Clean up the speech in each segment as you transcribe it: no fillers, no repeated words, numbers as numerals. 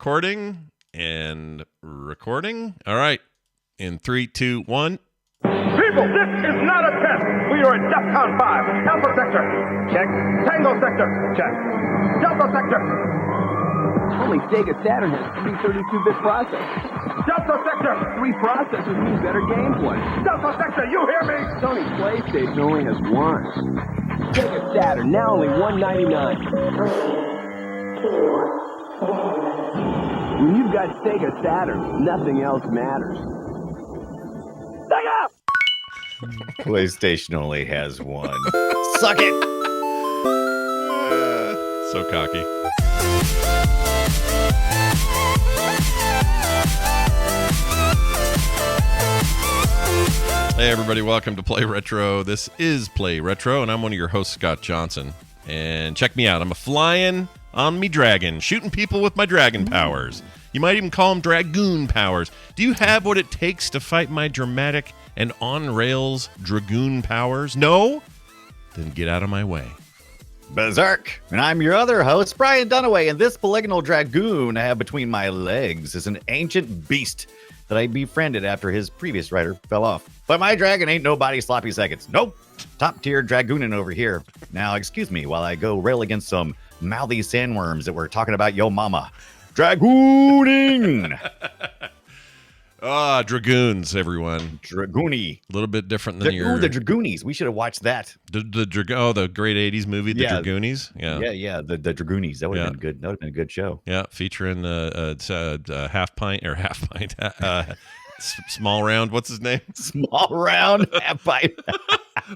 recording and recording. All right. In 3, 2, 1. People, this is not a test. We are at DEFCON 5. Alpha Sector. Check. Tango Sector. Check. Delta Sector. Only Sega Saturn has 3 32-bit processors. Delta Sector. 3 processors mean better gameplay. Delta Sector, you hear me? Sony PlayStation only has 1. Sega Saturn, now only $199. When you've got Sega Saturn, nothing else matters. Sega! PlayStation only has 1. Suck it! So cocky. Hey everybody, welcome to Play Retro. This is Play Retro, and I'm one of your hosts, Scott Johnson. And check me out, I'm a flying on me dragon, shooting people with my dragon powers. You might even call them Dragoon powers. Do you have what it takes to fight my dramatic and on-rails Dragoon powers? No? Then get out of my way. Berserk! And I'm your other host, Brian Dunaway, and this polygonal dragoon I have between my legs is an ancient beast that I befriended after his previous rider fell off. But my dragon ain't nobody sloppy seconds. Nope. Top-tier dragoonin over here. Now, excuse me while I go rail against some mouthy sandworms that were talking about yo mama. Dragooning! Dragoons, everyone. Dragoony. A little bit different than your... Ooh, the Dragoonies. We should have watched that. The great 80s movie, The Dragoonies? Yeah, the Dragoonies. That would have been good. That would have been a good show. Yeah, featuring half pint, small round. What's his name? Small round, half pint.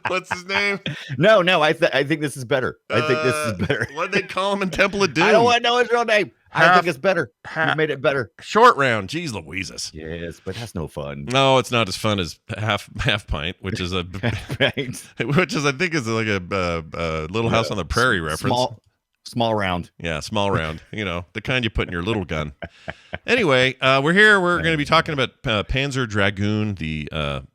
What's his name? No, I think this is better. I think this is better. What did they call him in Temple of Doom? I don't want to know his real name. I think it's better. You made it better. Short round. Jeez Louises. Yes, but that's no fun. No, it's not as fun as half pint, which is right. Which is I think is like a Little House on the Prairie reference. Small round. Yeah, small round. You know, the kind you put in your little gun. Anyway, we're here. We're going to be talking about Panzer Dragoon, the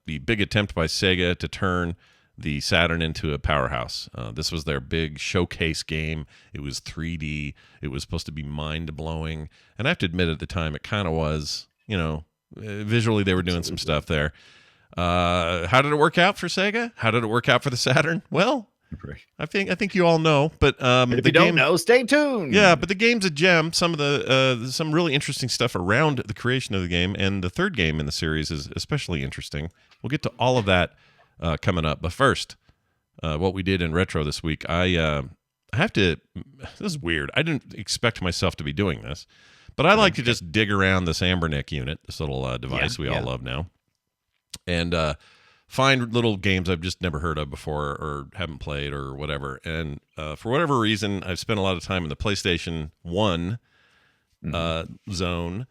big attempt by Sega to turn the Saturn into a powerhouse. This was their big showcase game. It was 3D. It was supposed to be mind-blowing. And I have to admit, at the time, it kind of was. You know, visually they were doing some stuff there. How did it work out for Sega? How did it work out for the Saturn? Well, I think you all know. But if you don't know, stay tuned. Yeah, but the game's a gem. Some of the some really interesting stuff around the creation of the game, and the third game in the series is especially interesting. We'll get to all of that coming up. But first, what we did in retro this week, I have to. This is weird. I didn't expect myself to be doing this, but I like to just dig around this Ambernick unit, this little device we all love now, and find little games I've just never heard of before or haven't played or whatever. And for whatever reason, I've spent a lot of time in the PlayStation 1 zone.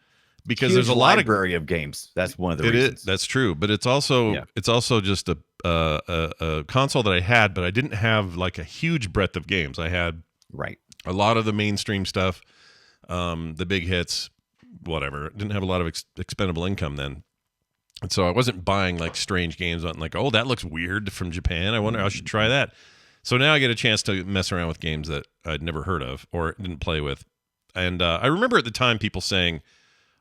Because there's a library of games. That's one of the reasons. That's true, but it's also just a console that I had, but I didn't have like a huge breadth of games. I had a lot of the mainstream stuff, the big hits, whatever. Didn't have a lot of expendable income then, and so I wasn't buying like strange games on like, oh, that looks weird from Japan. I wonder I should try that. So now I get a chance to mess around with games that I'd never heard of or didn't play with, and I remember at the time people saying,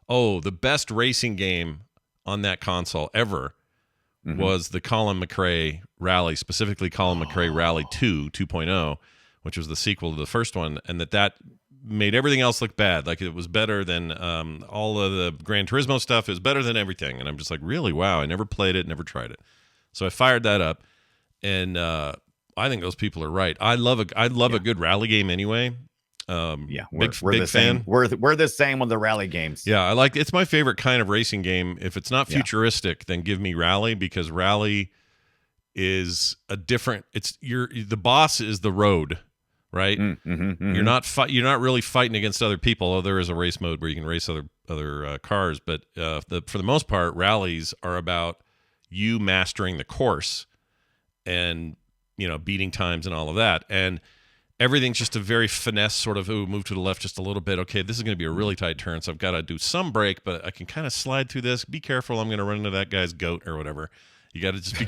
oh, the best racing game on that console ever was the Colin McRae Rally, specifically Colin McRae Rally 2.0, which was the sequel to the first one, and that made everything else look bad. Like it was better than all of the Gran Turismo stuff. It was better than everything. And I'm just like, really? Wow, I never played it, never tried it. So I fired that up, and I think those people are right. I love a good rally game anyway. We're big fan. We're the same with the rally games. Yeah, it's my favorite kind of racing game. If it's not futuristic, then give me Rally, because Rally is a different. The boss is the road, right? You're not really fighting against other people. Although there is a race mode where you can race other cars, but for the most part, rallies are about you mastering the course and beating times and all of that. And everything's just a very finesse sort of, move to the left just a little bit. Okay, this is going to be a really tight turn, so I've got to do some brake, but I can kind of slide through this. Be careful, I'm going to run into that guy's goat or whatever. You got to just be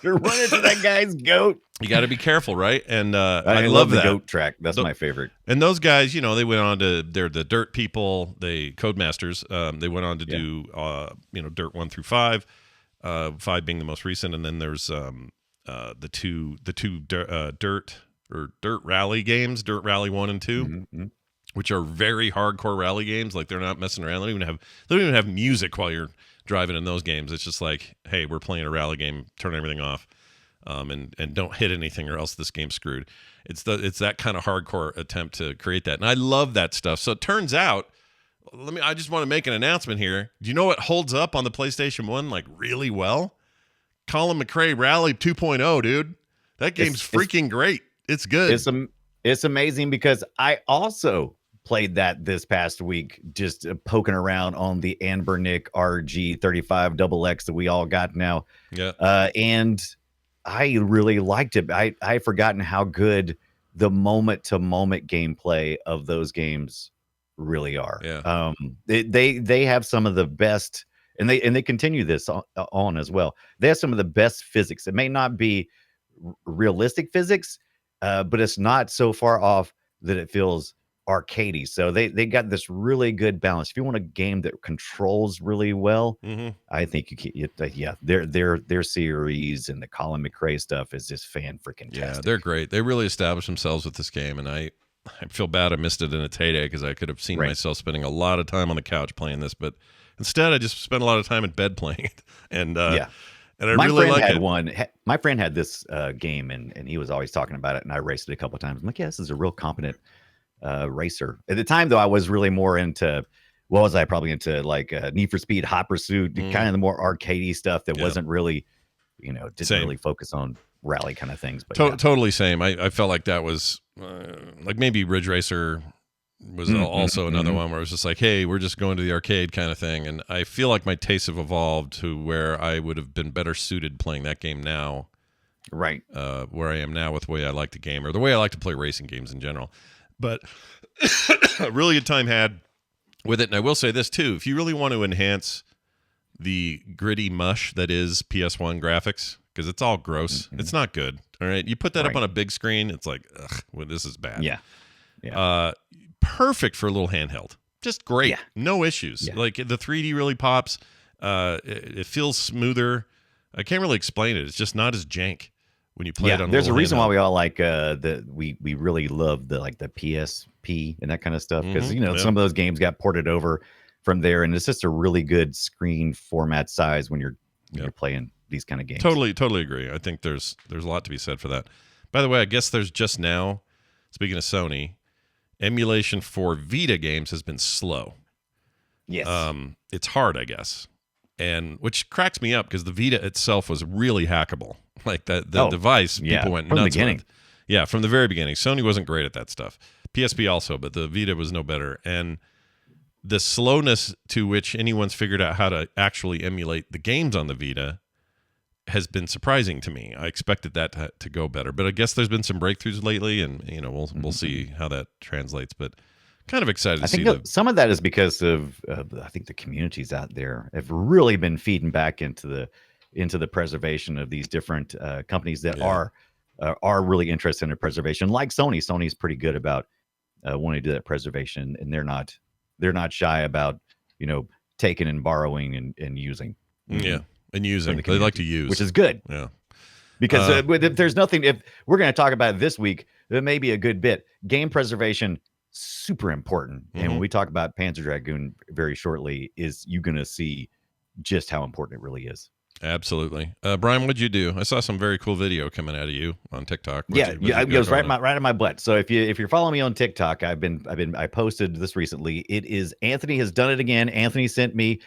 Run into that guy's goat. You got to be careful, right? And I love the goat track. That's my favorite. And those guys, they went on to, they're the Dirt people, they Codemasters. They went on to do, Dirt 1 through 5, 5 being the most recent. And then there's the two Dirt Rally games, Dirt Rally 1 and 2, which are very hardcore rally games. Like they're not messing around. They don't even have music while you're driving in those games. It's just like, hey, we're playing a rally game, turn everything off. And don't hit anything or else this game's screwed. It's that kind of hardcore attempt to create that. And I love that stuff. So it turns out, I just want to make an announcement here. Do you know what holds up on the PlayStation 1 like really well? Colin McRae Rally 2.0, dude. That game's freaking great. It's good. It's amazing because I also played that this past week, just poking around on the Anbernic RG35XX that we all got now. Yeah. And I really liked it. I've forgotten how good the moment-to-moment gameplay of those games really are. Yeah. They have some of the best, and they continue this on as well. They have some of the best physics. It may not be realistic physics, but it's not so far off that it feels arcadey. So they got this really good balance. If you want a game that controls really well, I think their series and the Colin McRae stuff is just fan-freaking-tastic. Yeah, they're great. They really established themselves with this game, and I feel bad I missed it in its heyday because I could have seen myself spending a lot of time on the couch playing this, but instead I just spent a lot of time in bed playing it. And and I really like it. My friend had this game, and he was always talking about it, and I raced it a couple of times. I'm like, yeah, this is a real competent racer. At the time, though, I was really more into, probably into like Need for Speed, Hot Pursuit, kind of the more arcadey stuff that wasn't really, didn't really focus on rally kind of things. But totally same. I felt like that was like maybe Ridge Racer was also another one where it was just like, hey, we're just going to the arcade kind of thing. And I feel like my tastes have evolved to where I would have been better suited playing that game now. Right. Where I am now with the way I like the game or the way I like to play racing games in general. But a really good time had with it. And I will say this too, if you really want to enhance the gritty mush that is PS1 graphics, because it's all gross, it's not good. All right. You put that up on a big screen, it's like, ugh, well, this is bad. Yeah. Perfect for a little handheld. Just great. Yeah. No issues. Yeah. Like the 3D really pops. It feels smoother. I can't really explain it. It's just not as jank when you play it on. There's a reason why we all like we really love the PSP and that kind of stuff, because some of those games got ported over from there, and it's just a really good screen format size when you're playing these kind of games. Totally agree. I think there's a lot to be said for that. By the way, I guess there's just now, speaking of Sony, emulation for Vita games has been slow. Yes. It's hard, I guess. And which cracks me up because the Vita itself was really hackable. Like the device, people went nuts with. Yeah, from the very beginning. Sony wasn't great at that stuff. PSP also, but the Vita was no better. And the slowness to which anyone's figured out how to actually emulate the games on the Vita has been surprising to me. I expected that to go better, but I guess there's been some breakthroughs lately, and we'll see how that translates. But kind of excited to see. I think some of that is because of I think the communities out there have really been feeding back into the preservation of these different companies that are really interested in preservation. Like Sony. Sony's pretty good about wanting to do that preservation, and they're not shy about taking and borrowing and using. Yeah. And using, they like to use, which is good. Yeah, because there's nothing. If we're going to talk about it this week, it may be a good bit. Game preservation, super important. And when we talk about Panzer Dragoon very shortly, is you're going to see just how important it really is. Absolutely, Brian. What'd you do? I saw some very cool video coming out of you on TikTok. It was right in my butt. So if you're following me on TikTok, I posted this recently. It is Anthony has done it again. Anthony sent me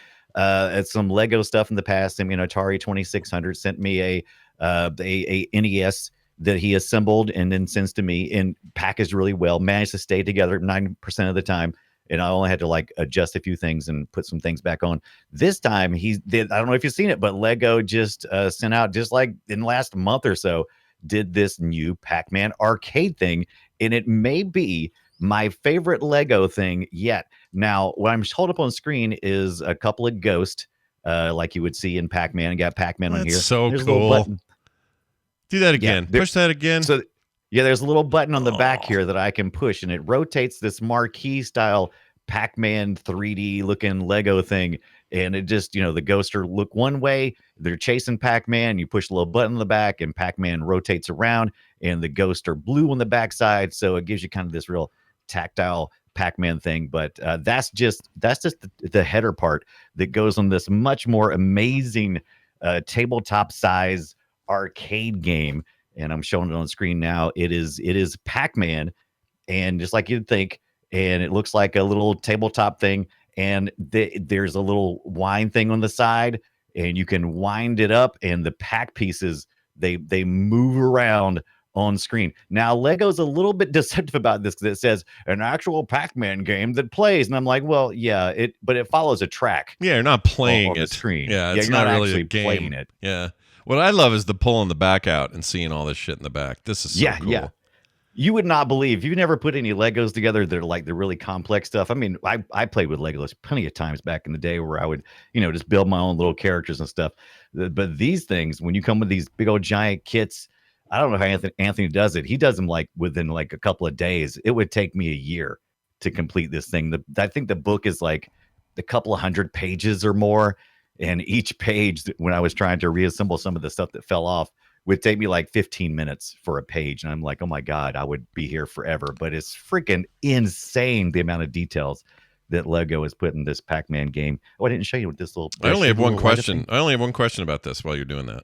some Lego stuff in the past. I mean, Atari 2600 sent me a NES that he assembled and then sends to me and packaged really well, managed to stay together 90% of the time. And I only had to adjust a few things and put some things back on. This time he did. I don't know if you've seen it, but Lego just sent out, just like in the last month or so, did this new Pac-Man arcade thing. And it may be my favorite Lego thing yet. Now, what I'm holding up on screen is a couple of ghosts, like you would see in Pac-Man. I got Pac-Man on here. So There's cool. Do that again. Push that again. So, yeah, there's a little button on the back here that I can push, and it rotates this marquee style Pac-Man 3D looking Lego thing. And it just, the ghoster look one way, they're chasing Pac-Man. You push a little button on the back, and Pac-Man rotates around, and the ghosts are blue on the backside. So it gives you kind of this real tactile Pac-Man thing. But that's just the header part that goes on this much more amazing tabletop size arcade game. And I'm showing it on the screen now. It is Pac-Man, and just like you'd think, and it looks like a little tabletop thing. And there's a little wind thing on the side, and you can wind it up, and the pack pieces they move around on screen. Now, Lego's a little bit deceptive about this because it says an actual Pac-Man game that plays, and I'm like, well, yeah, but it follows a track. Yeah, you're not playing on it. The screen. Yeah, it's you're not really actually a game. Playing it. Yeah. What I love is the pulling the back out and seeing all this shit in the back. This is so cool. Yeah. You would not believe, you've never put any Legos together that are like the really complex stuff. I mean, I played with Legos plenty of times back in the day where I would, just build my own little characters and stuff. But these things, when you come with these big old giant kits, I don't know how Anthony does it. He does them like within like a couple of days. It would take me a year to complete this thing. I think the book is like a couple of 100 pages or more. And each page, when I was trying to reassemble some of the stuff that fell off, would take me like 15 minutes for a page. And I'm like, oh my God, I would be here forever. But it's freaking insane the amount of details that Lego has put in this Pac-Man game. Oh, I didn't show you what this little... I only have one question. I only have one question about this while you're doing that.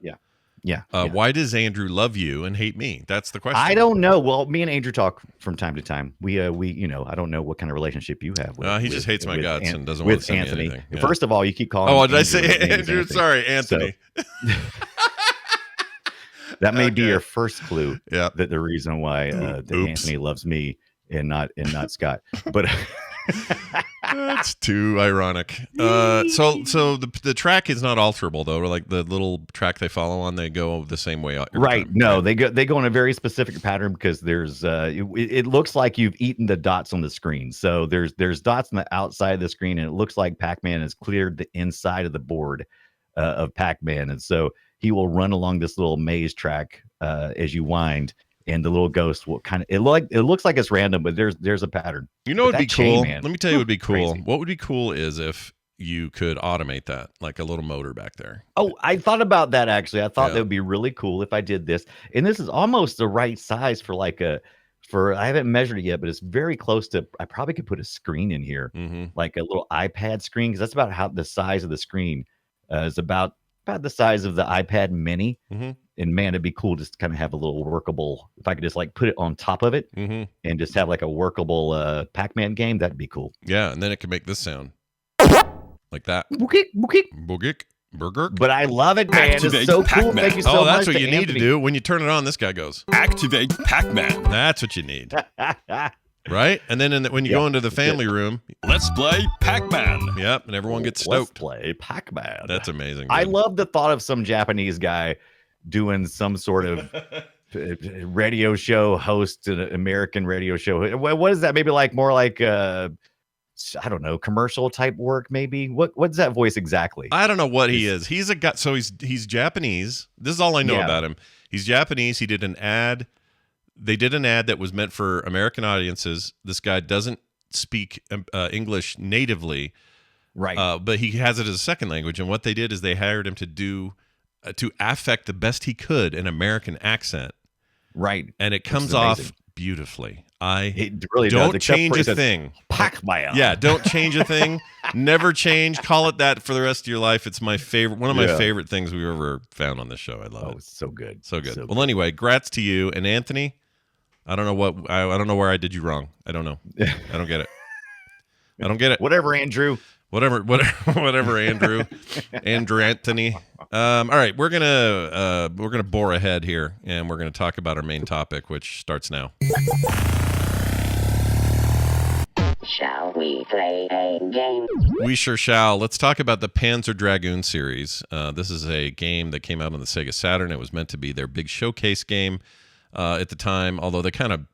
Yeah. Why does Andrew love you and hate me? That's the question. I don't know. Well, me and Andrew talk from time to time. We I don't know what kind of relationship you have with. He just hates my guts and doesn't want to send Anthony. Me anything. Yeah. First of all, you keep calling. Oh, did I say Andrew? Sorry, Anthony. So, that may be your first clue. Yeah. That the reason why Anthony loves me and not Scott. But that's too ironic. So the track is not alterable though. Like the little track they follow on, they go the same way. Right. Time. No, they go in a very specific pattern because there's it looks like you've eaten the dots on the screen. So there's dots on the outside of the screen, and it looks like Pac-Man has cleared the inside of the board of Pac-Man, and so he will run along this little maze track as you wind. And the little ghost will kind of it looks like it's random, but there's a pattern. What would be cool? Let me tell you what would be cool. Crazy. What would be cool is if you could automate that, like a little motor back there. Oh, I thought about that actually. I thought that would be really cool if I did this. And this is almost the right size for I haven't measured it yet, but it's very close to. I probably could put a screen in here, like a little iPad screen, because that's about how the size of the screen is about the size of the iPad Mini. And man, it'd be cool just to kind of have a little workable, if I could just like put it on top of it and just have like a workable Pac-Man game, that'd be cool. Yeah, and then it can make this sound. Like that. Boogik. Burger. But I love it, man. Activate It's so Pac-Man. cool. Thank you so much. Oh, that's what you Anthony. need to do. When you turn it on, this guy goes. Activate Pac-Man. That's what you need. Right? And then when you go into the family room. Let's play Pac-Man. Yep, and everyone gets stoked. Let's play Pac-Man. That's amazing. Dude. I love the thought of some Japanese guy doing some sort of radio show host, an American radio show. What is that? Maybe more like I don't know, commercial type work. Maybe what's that voice exactly? I don't know what he is. He's a guy. So he's Japanese. This is all I know about him. He's Japanese. He did an ad. They did an ad that was meant for American audiences. This guy doesn't speak English natively, right? But he has it as a second language. And what they did is they hired him to do. To affect the best he could an American accent, right? And it comes off beautifully. It really don't does, change a thing. Pac-Man. Yeah, don't change a thing. Never change. Call it that for the rest of your life. It's my favorite. One of my favorite things we've ever found on this show. I love it. It's so good. So good. Well, anyway, grats to you and Anthony. I don't know I don't know where I did you wrong. I don't know. I don't get it. I don't get it. Whatever, Andrew. Whatever, Andrew. Andrew Anthony. All right, we're gonna bore ahead here, and we're gonna talk about our main topic, which starts now. Shall we play a game? We sure shall. Let's talk about the Panzer Dragoon series. This is a game that came out on the Sega Saturn. It was meant to be their big showcase game at the time, although they kind of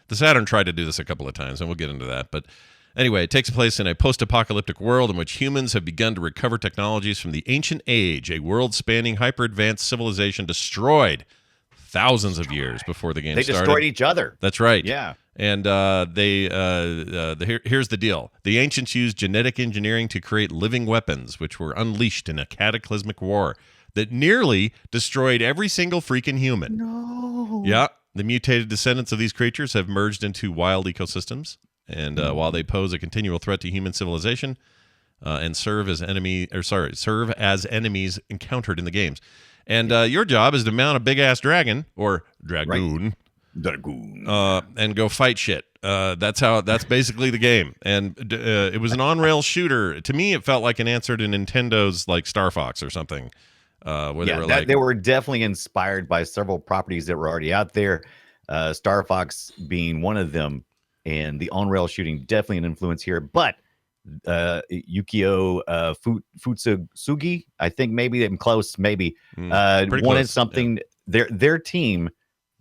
the Saturn tried to do this a couple of times, and we'll get into that, but. Anyway, it takes place in a post-apocalyptic world in which humans have begun to recover technologies from the ancient age, a world-spanning hyper-advanced civilization destroyed thousands of years before the game They started. destroyed each other. That's right. Yeah. And here's the deal. The ancients used genetic engineering to create living weapons, which were unleashed in a cataclysmic war that nearly destroyed every single freaking human. No. Yeah. The mutated descendants of these creatures have merged into wild ecosystems. And while they pose a continual threat to human civilization and serve as enemies encountered in the games. And your job is to mount a big-ass dragon, or dragoon. Right. Dragoon. And go fight shit. That's basically the game. And it was an on-rail shooter. To me, it felt like an answer to Nintendo's like Star Fox or something. They were definitely inspired by several properties that were already out there. Star Fox being one of them, and the on-rail shooting definitely an influence here. But Yukio Futsugi, I think maybe I'm close. Maybe wanted close. something. Yeah. Their team,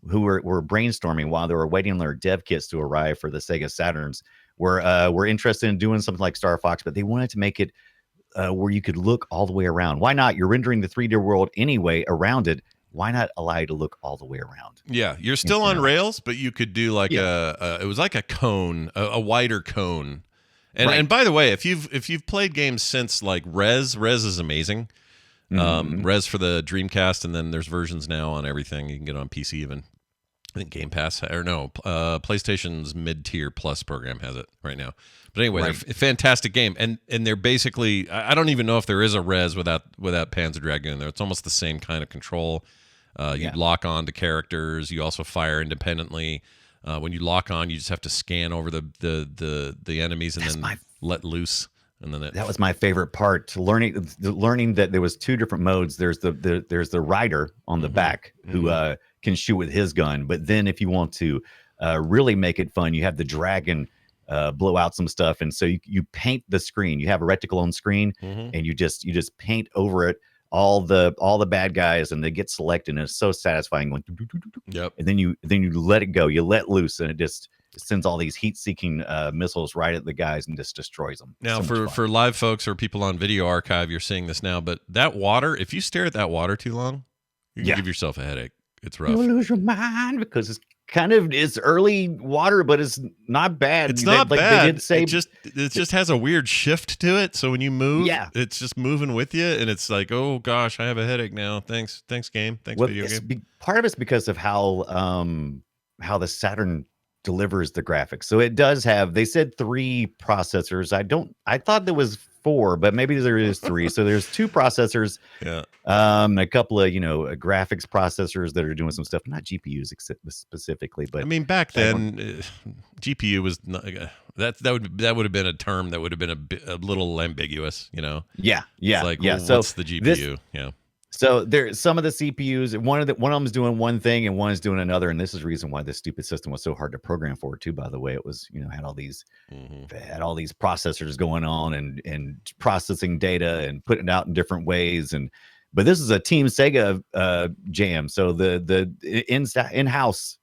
who were brainstorming while they were waiting on their dev kits to arrive for the Sega Saturns, were interested in doing something like Star Fox, but they wanted to make it where you could look all the way around. Why not? You're rendering the 3D world anyway around it. Why not allow you to look all the way around? Yeah, you're still on rails, but you could do like it was like a cone, a wider cone. And and by the way, if you've played games since like Rez is amazing. Rez for the Dreamcast, and then there's versions now on everything. You can get it on PC even. I think Game Pass PlayStation's mid-tier plus program has it right now. But anyway, they're a fantastic game, and they're basically, I don't even know if there is a Rez without Panzer Dragoon. It's almost the same kind of control. You lock on to characters. You also fire independently. When you lock on, you just have to scan over the enemies and then let loose. And then that was my favorite part. Learning that there was two different modes. There's the rider on the back who can shoot with his gun, but then if you want to really make it fun, you have the dragon blow out some stuff, and so you paint the screen. You have a reticle on screen, and you just paint over it all the bad guys, and they get selected, and it's so satisfying. Going, yep. And then you let it go. You let loose, and it just sends all these heat-seeking missiles right at the guys and just destroys them. Now, for live folks or people on Video Archive, you're seeing this now, but that water, if you stare at that water too long, you can give yourself a headache. It's rough. You'll lose your mind because it's early water, but it's not bad. It's not bad. They did say it just has a weird shift to it. So when you move, it's just moving with you, and it's like, oh gosh, I have a headache now. Thanks game. Thanks, video game. Part of it's because of how the Saturn delivers the graphics. So it does have, they said 3 processors. I thought there was 4, but maybe there is 3. So there's 2 processors, a couple of graphics processors that are doing some stuff, not GPUs specifically. But I mean, back then, GPU was not, that would have been a term that would have been a little ambiguous, Yeah. It's like, well, so what's the GPU? So there's some of the CPUs. One of them is doing one thing and one is doing another, and this is the reason why this stupid system was so hard to program for too. By the way, it was had all these processors going on and processing data and putting it out in different ways. But this is a Team Sega jam, so the in-house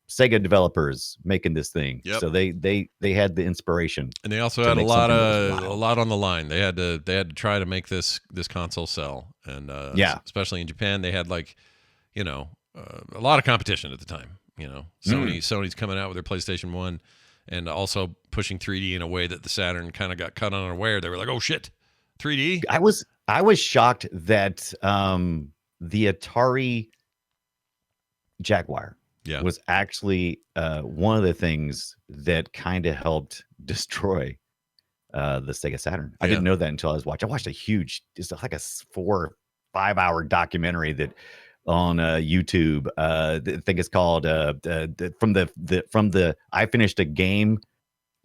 Sega developers making this thing. Yep. So they had the inspiration, and they also had a lot on the line. They had to try to make this console sell, and especially in Japan, they had a lot of competition at the time. Sony's coming out with their PlayStation 1, and also pushing 3D in a way that the Saturn kind of got cut unaware. They were like, oh shit, 3D. I was shocked that the Atari Jaguar was actually one of the things that kind of helped destroy the Sega Saturn. I didn't know that until I watched a huge, it's like a 4 or 5 hour documentary that on YouTube. I think it's called from the I Finished a Game,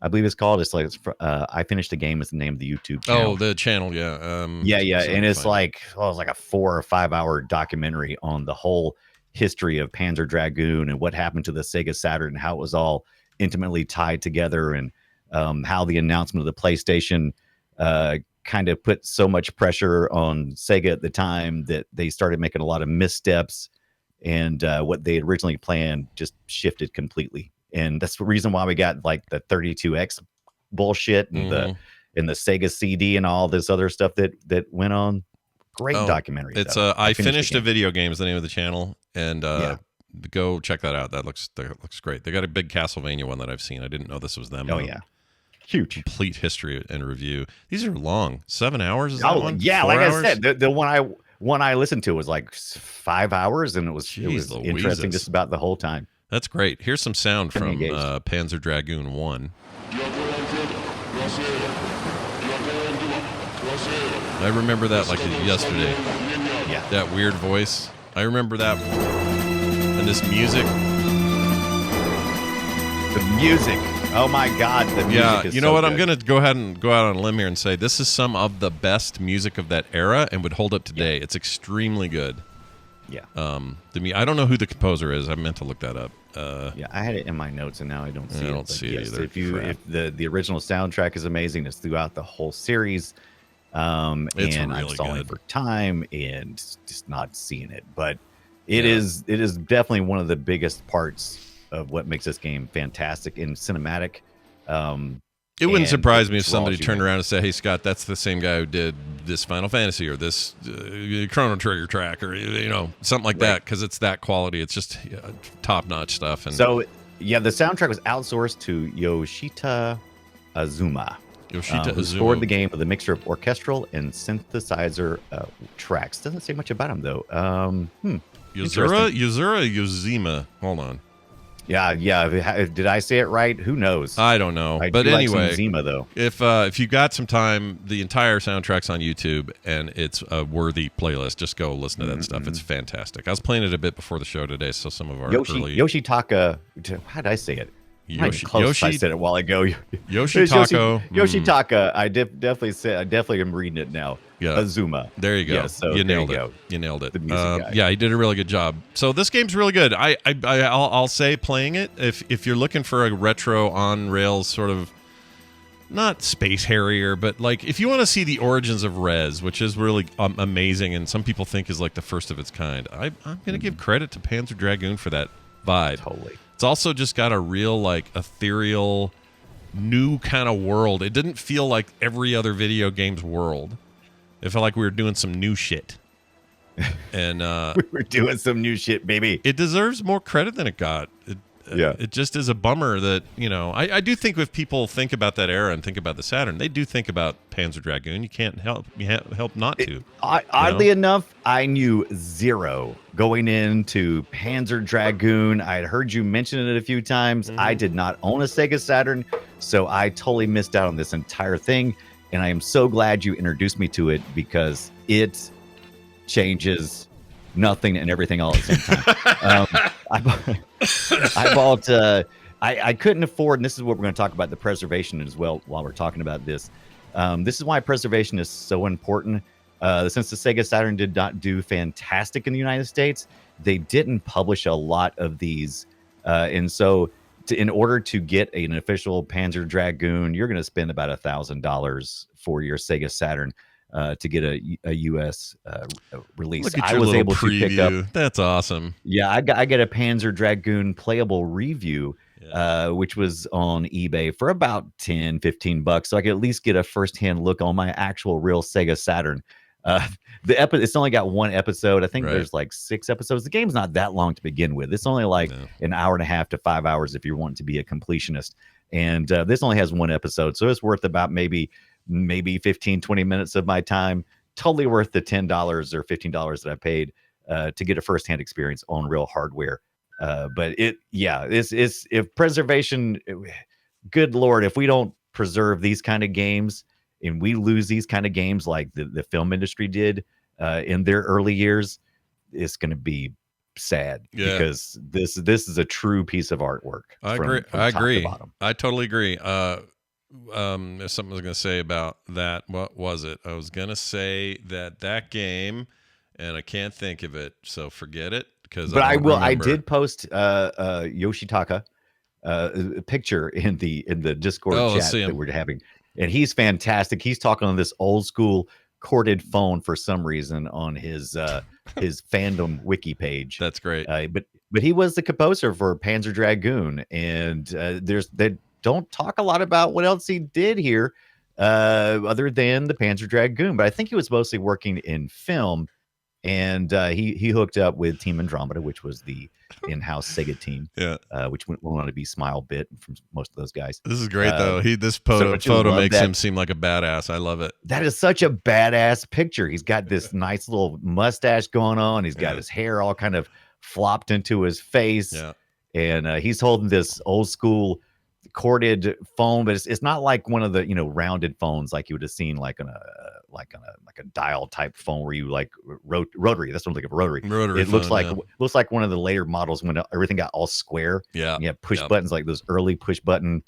I believe it's called. It's like I Finished a Game is the name of the YouTube channel. Oh, the channel, yeah. And it's like it was like a 4 or 5 hour documentary on the whole history of Panzer Dragoon and what happened to the Sega Saturn and how it was all intimately tied together, and how the announcement of the PlayStation kind of put so much pressure on Sega at the time that they started making a lot of missteps, and what they had originally planned just shifted completely. And that's the reason why we got like the 32X bullshit and the Sega CD and all this other stuff that went on. Great documentary. It's I Finished a Video Game is the name of the channel, and Go check that out. That looks great. They got a big Castlevania one that I've seen. I didn't know this was them. Oh yeah, huge. Complete history and review. These are long. 7 hours. Is that one? Yeah, 4 like hours? I said, the one I listened to was like 5 hours, and it was interesting just about the whole time. That's great. Here's some sound from Panzer Dragoon 1. I remember that like yesterday. Yeah. That weird voice. I remember that. And this music. The music. Oh my God. The music Yeah, is you know so what? good. I'm going to go ahead and go out on a limb here and say this is some of the best music of that era and would hold up today. Yeah. It's extremely good. Yeah. I don't know who the composer is. I meant to look that up. Yeah, I had it in my notes and now I don't see it. I don't see it either. If the original soundtrack is amazing, it's throughout the whole series. It's and really I'm stalling good for time and just not seeing it. But it is definitely one of the biggest parts of what makes this game fantastic and cinematic. It wouldn't surprise me if somebody turned around and said, "Hey, Scott, that's the same guy who did this Final Fantasy or this Chrono Trigger track or something like that," because it's that quality. It's just top-notch stuff. And so, yeah, the soundtrack was outsourced to Yoshita Azuma. Who scored the game with a mixture of orchestral and synthesizer tracks. Doesn't say much about him though. Yuzima. Hold on. Yeah. Did I say it right? Who knows? I don't know. But anyway, like Zima, though. If you got some time, the entire soundtrack's on YouTube, and it's a worthy playlist. Just go listen to that stuff. It's fantastic. I was playing it a bit before the show today, so some of our early Yoshitaka. How did I say it? I said it a while ago. Yoshitaka. Yoshitaka. I definitely am reading it now. Yeah. Azuma. There you go. Yeah, so you nailed it. You nailed it. The music guy. Yeah, he did a really good job. So this game's really good. I'll say playing it if you're looking for a retro on rails sort of, not Space Harrier, but like if you want to see the origins of Rez, which is really amazing, and some people think is like the first of its kind. I'm going to give credit to Panzer Dragoon for that vibe. Totally. It's also just got a real like ethereal, new kind of world. It didn't feel like every other video game's world. It felt like we were doing some new shit. And we were doing some new shit, baby. It deserves more credit than it got. It just is a bummer that, I do think if people think about that era and think about the Saturn, they do think about Panzer Dragoon. You can't help not to. Oddly enough, I knew zero going into Panzer Dragoon. I had heard you mention it a few times. I did not own a Sega Saturn, so I totally missed out on this entire thing. And I am so glad you introduced me to it because it changes nothing and everything all at the same time. I bought. I couldn't afford, and this is what we're going to talk about, the preservation as well while we're talking about this. This is why preservation is so important. Since the Sega Saturn did not do fantastic in the United States, they didn't publish a lot of these. And so in order to get an official Panzer Dragoon, you're going to spend about $1,000 for your Sega Saturn to get a U.S. release. Look at your little preview. That's awesome. Yeah, I get a Panzer Dragoon playable review, which was on eBay for about $10-15, so I could at least get a firsthand look on my actual real Sega Saturn. It's only got one episode. I think there's like 6 episodes. The game's not that long to begin with. It's only like an hour and a half to 5 hours if you want to be a completionist. And this only has one episode, so it's worth about maybe 15-20 minutes of my time. Totally worth the $10 or $15 that I paid to get a firsthand experience on real hardware. But it's if preservation, good Lord, if we don't preserve these kind of games and we lose these kind of games like the film industry did in their early years, it's going to be sad because this is a true piece of artwork. I agree. I totally agree. There's something I was going to say about that. What was it? I was going to say that game, and I can't think of it, so forget it. But I will. Remember. I did post Yoshitaka a picture in the Discord chat that we're having, and he's fantastic. He's talking on this old school corded phone for some reason on his fandom wiki page. That's great. But he was the composer for Panzer Dragoon, and they don't talk a lot about what else he did here, other than the Panzer Dragoon. But I think he was mostly working in film. And he hooked up with Team Andromeda, which was the in-house Sega team, which went on to be Smile Bit from most of those guys. This is great, though. This photo makes him seem like a badass. I love it. That is such a badass picture. He's got this nice little mustache going on. He's got his hair all kind of flopped into his face. Yeah. And he's holding this old school corded phone, but it's not like one of the rounded phones like you would have seen like on a dial type phone where you like rotary. That's what I'm thinking of, rotary. It looks like one of the later models when everything got all square. Yeah, and you have push buttons like those early push button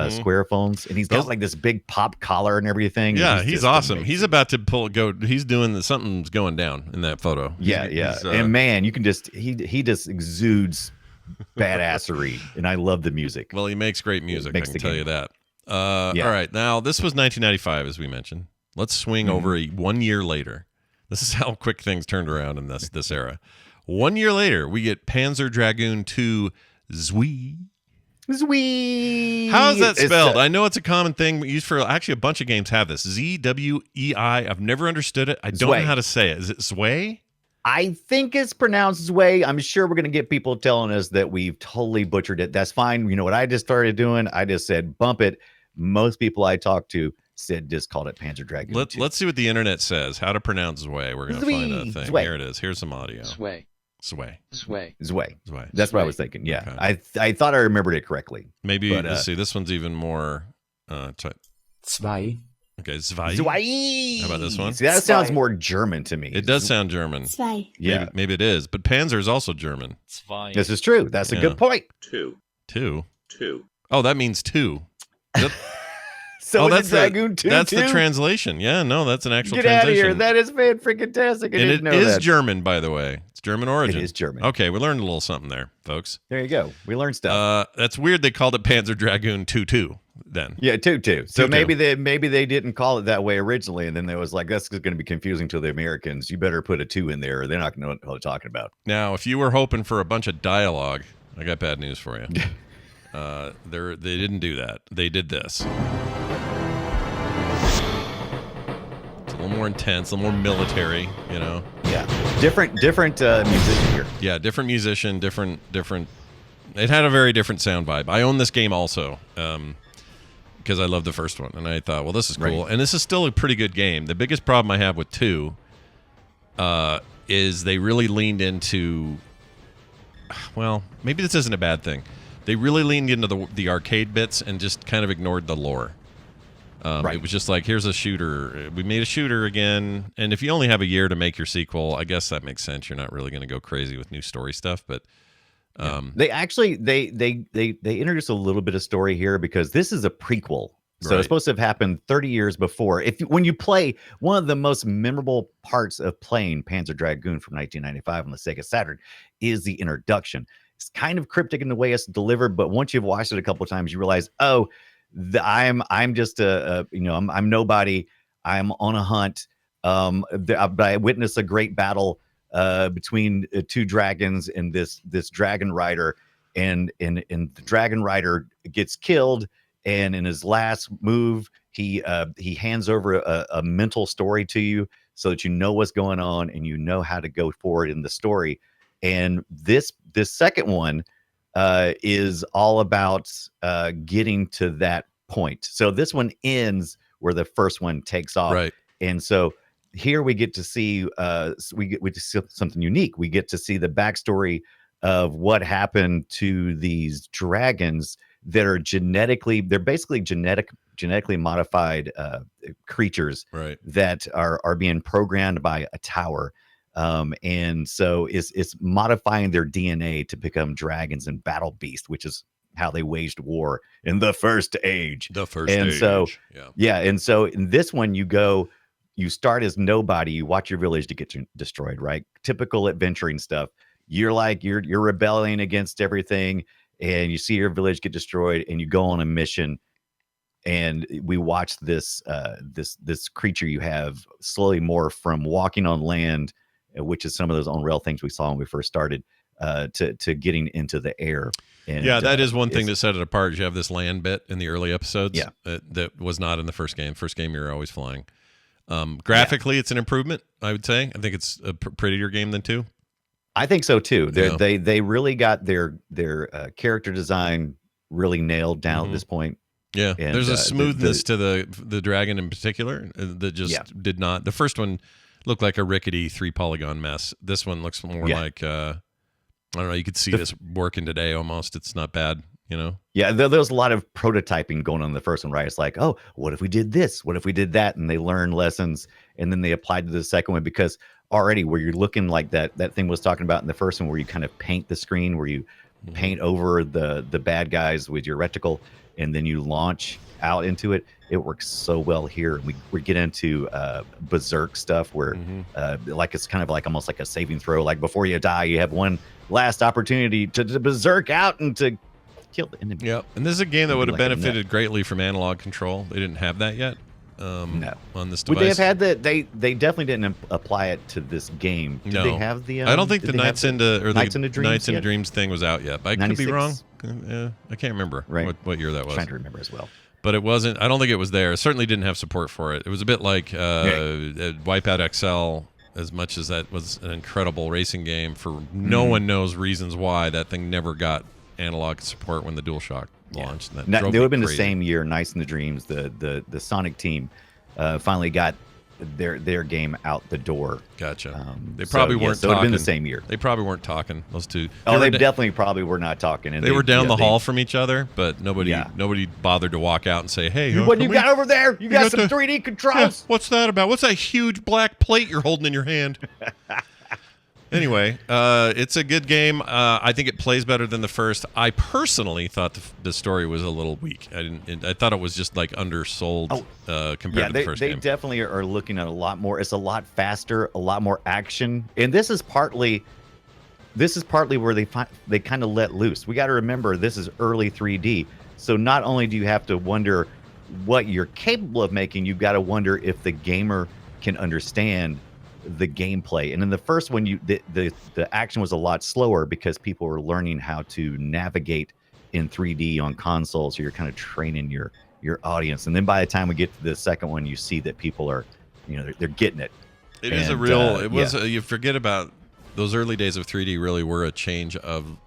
square phones, and he's got like this big pop collar and everything. Yeah, he's awesome. Amazing. He's about to he's doing something's going down in that photo. Yeah. And man, you can just he just exudes badassery, and I love the music. Well, he makes great music. I can tell you that. All right, now this was 1995, as we mentioned. Let's swing over 1 year later. This is how quick things turned around in this era. 1 year later, we get Panzer Dragoon 2 Zwei. How is that spelled? I know it's a common thing used for actually a bunch of games have this. Z-W-E-I. I've never understood it. I don't know how to say it. Is it Zwei? I think it's pronounced Zwei. I'm sure we're going to get people telling us that we've totally butchered it. That's fine. You know what I just started doing? I just said bump it. Most people I talked to just called it Panzer Dragoon. Let's see what the internet says. How to pronounce Zwei. We're going to find that thing. Here it is. Here's some audio. Zwei. That's what I was thinking. Yeah. Okay. I thought I remembered it correctly. Maybe, let's see. This one's even more... Zwei. Okay, Zwei. How about this one? See, that sounds more German to me. It does sound German. Zwei. Yeah. Maybe it is. But Panzer is also German. Zwei. This is true. That's a good point. Two. Oh, that means two. So that's Dragoon 2. That's the translation. Yeah, no, that's an actual translation. Get out of here. That is fan-freaking-tastic. And it is German, by the way. It's German origin. It is German. Okay, we learned a little something there, folks. There you go. We learned stuff. That's weird they called it Panzer Dragoon 2-2 then. Yeah, 2-2. So maybe they didn't call it that way originally, and then they was like, that's going to be confusing to the Americans. You better put a 2 in there, or they're not going to know what they're talking about. Now, if you were hoping for a bunch of dialogue, I got bad news for you. They didn't do that. They did this. It's a little more intense, a little more military, Yeah, different musician here. Yeah, different musician, different. It had a very different sound vibe. I own this game also because I love the first one, and I thought, well, this is cool, and this is still a pretty good game. The biggest problem I have with 2 is they really leaned into. Well, maybe this isn't a bad thing. They really leaned into the arcade bits and just kind of ignored the lore. It was just like, here's a shooter. We made a shooter again. And if you only have a year to make your sequel, I guess that makes sense. You're not really going to go crazy with new story stuff. But they actually they introduced a little bit of story here because this is a prequel. So it's supposed to have happened 30 years before. When you play, one of the most memorable parts of playing Panzer Dragoon from 1995 on the Sega Saturn is the introduction. It's kind of cryptic in the way it's delivered, but once you've watched it a couple of times, you realize, I'm just I'm nobody. I'm on a hunt. But I witnessed a great battle between 2 dragons and this dragon rider, and the dragon rider gets killed. And in his last move, he hands over a mental story to you so that you know what's going on and you know how to go forward in the story. And this second one is all about getting to that point. So this one ends where the first one takes off. Right. And so here we get to see we get to see something unique. We get to see the backstory of what happened to these dragons that are basically genetically modified creatures that are being programmed by a tower. And so it's modifying their DNA to become dragons and battle beasts, which is how they waged war in the First Age. And so in this one, you start as nobody, you watch your village to get destroyed, right? Typical adventuring stuff. You're rebelling against everything, and you see your village get destroyed, and you go on a mission. And we watch this creature you have slowly morph from walking on land, which is some of those on rail things we saw when we first started, to getting into the air. And, that is one thing that set it apart. You have this land bit in the early episodes that was not in the first game. First game, you're always flying. Graphically, it's an improvement, I would say. I think it's a prettier game than 2. I think so too. They really got their character design really nailed down at this point. Yeah, and there's a smoothness to the dragon in particular that just did not. The first one looked like a rickety 3-polygon mess. This one looks more like I don't know. You could see this working today almost. It's not bad, you know. Yeah, there was a lot of prototyping going on in the first one, right? It's like, oh, what if we did this? What if we did that? And they learned lessons, and then they applied to the second one because already where you're looking like that thing was talking about in the first one, where you kind of paint the screen, where you paint over the bad guys with your reticle, and then you launch out into it. It works so well here. We get into berserk stuff where like it's kind of like almost like a saving throw. Like before you die, you have one last opportunity to berserk out and to kill the enemy. Yeah, and this is a game that would have benefited greatly from analog control. They didn't have that yet. No, on this device. Would they have had that? They definitely didn't apply it to this this. Did they have the? I don't think the Nights into Dreams thing was out yet. But I could be wrong. I can't remember what year that was. I'm trying to remember as well. But it wasn't. I don't think it was there. It certainly didn't have support for it. It was a bit like Wipeout XL. As much as that was an incredible racing game, for no one knows reasons why that thing never got analog support when the DualShock launched. And that they would have been crazy. The same year. Nights in the Dreams, the Sonic team, finally got their game out the door. Gotcha. They probably weren't talking. It would have been the same year. They probably weren't talking, those two. They definitely probably were not talking. And they were down the hall from each other, but nobody bothered to walk out and say, hey, what you got over there? You got some 3D controls? Yeah, what's that about? What's that huge black plate you're holding in your hand? Anyway, it's a good game. I think it plays better than the first. I personally thought the story was a little weak. I thought it was just like undersold compared to the first game. They definitely are looking at a lot more. It's a lot faster, a lot more action, and this is partly where they kind of let loose. We got to remember this is early 3D, so not only do you have to wonder what you're capable of making, you've got to wonder if the gamer can understand the gameplay. And in the first one, the action was a lot slower because people were learning how to navigate in 3D on consoles. So you're kind of training your audience. And then by the time we get to the second one, you see that people are, they're getting it. You forget about those early days of 3D really were a change of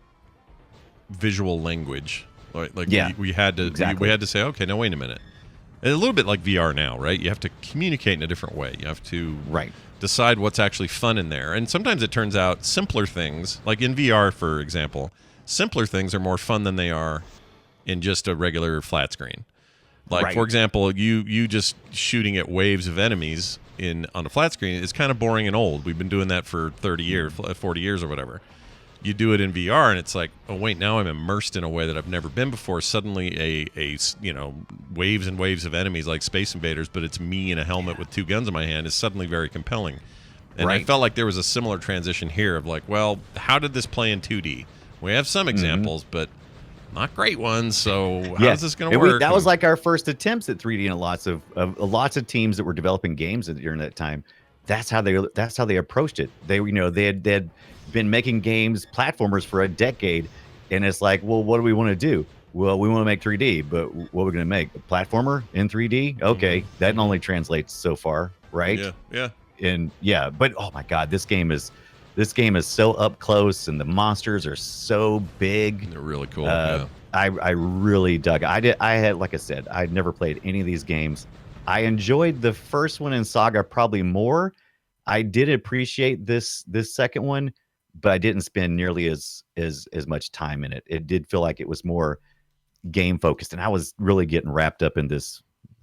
visual language. We had to say, okay, now wait a minute. A little bit like VR now, right? You have to communicate in a different way. You have to decide what's actually fun in there. And sometimes it turns out simpler things, like in VR, for example, simpler things are more fun than they are in just a regular flat screen. Like, for example, you just shooting at waves of enemies on a flat screen is kind of boring and old. We've been doing that for 30 years, 40 years or whatever. You do it in VR, and it's like, oh wait, now I'm immersed in a way that I've never been before. Suddenly, waves and waves of enemies like Space Invaders, but it's me in a helmet with 2 guns in my hand is suddenly very compelling. And I felt like there was a similar transition here of like, well, how did this play in 2D? We have some examples, but not great ones. So how's this going to work? That was like our first attempts at 3D, and lots of teams that were developing games during that time. That's how they approached it. They had been making games, platformers for a decade, and it's like, well, what do we want to do? Well, we want to make 3D, but what are we going to make? A platformer in 3D? Okay, that only translates so far, right? Yeah. And but oh my God, this game is so up close, and the monsters are so big. They're really cool. I really dug it. I had, like I said, I'd never played any of these games. I enjoyed the first one in Saga probably more. I did appreciate this second one, but I didn't spend nearly as much time in it. It did feel like it was more game focused, and I was really getting wrapped up in this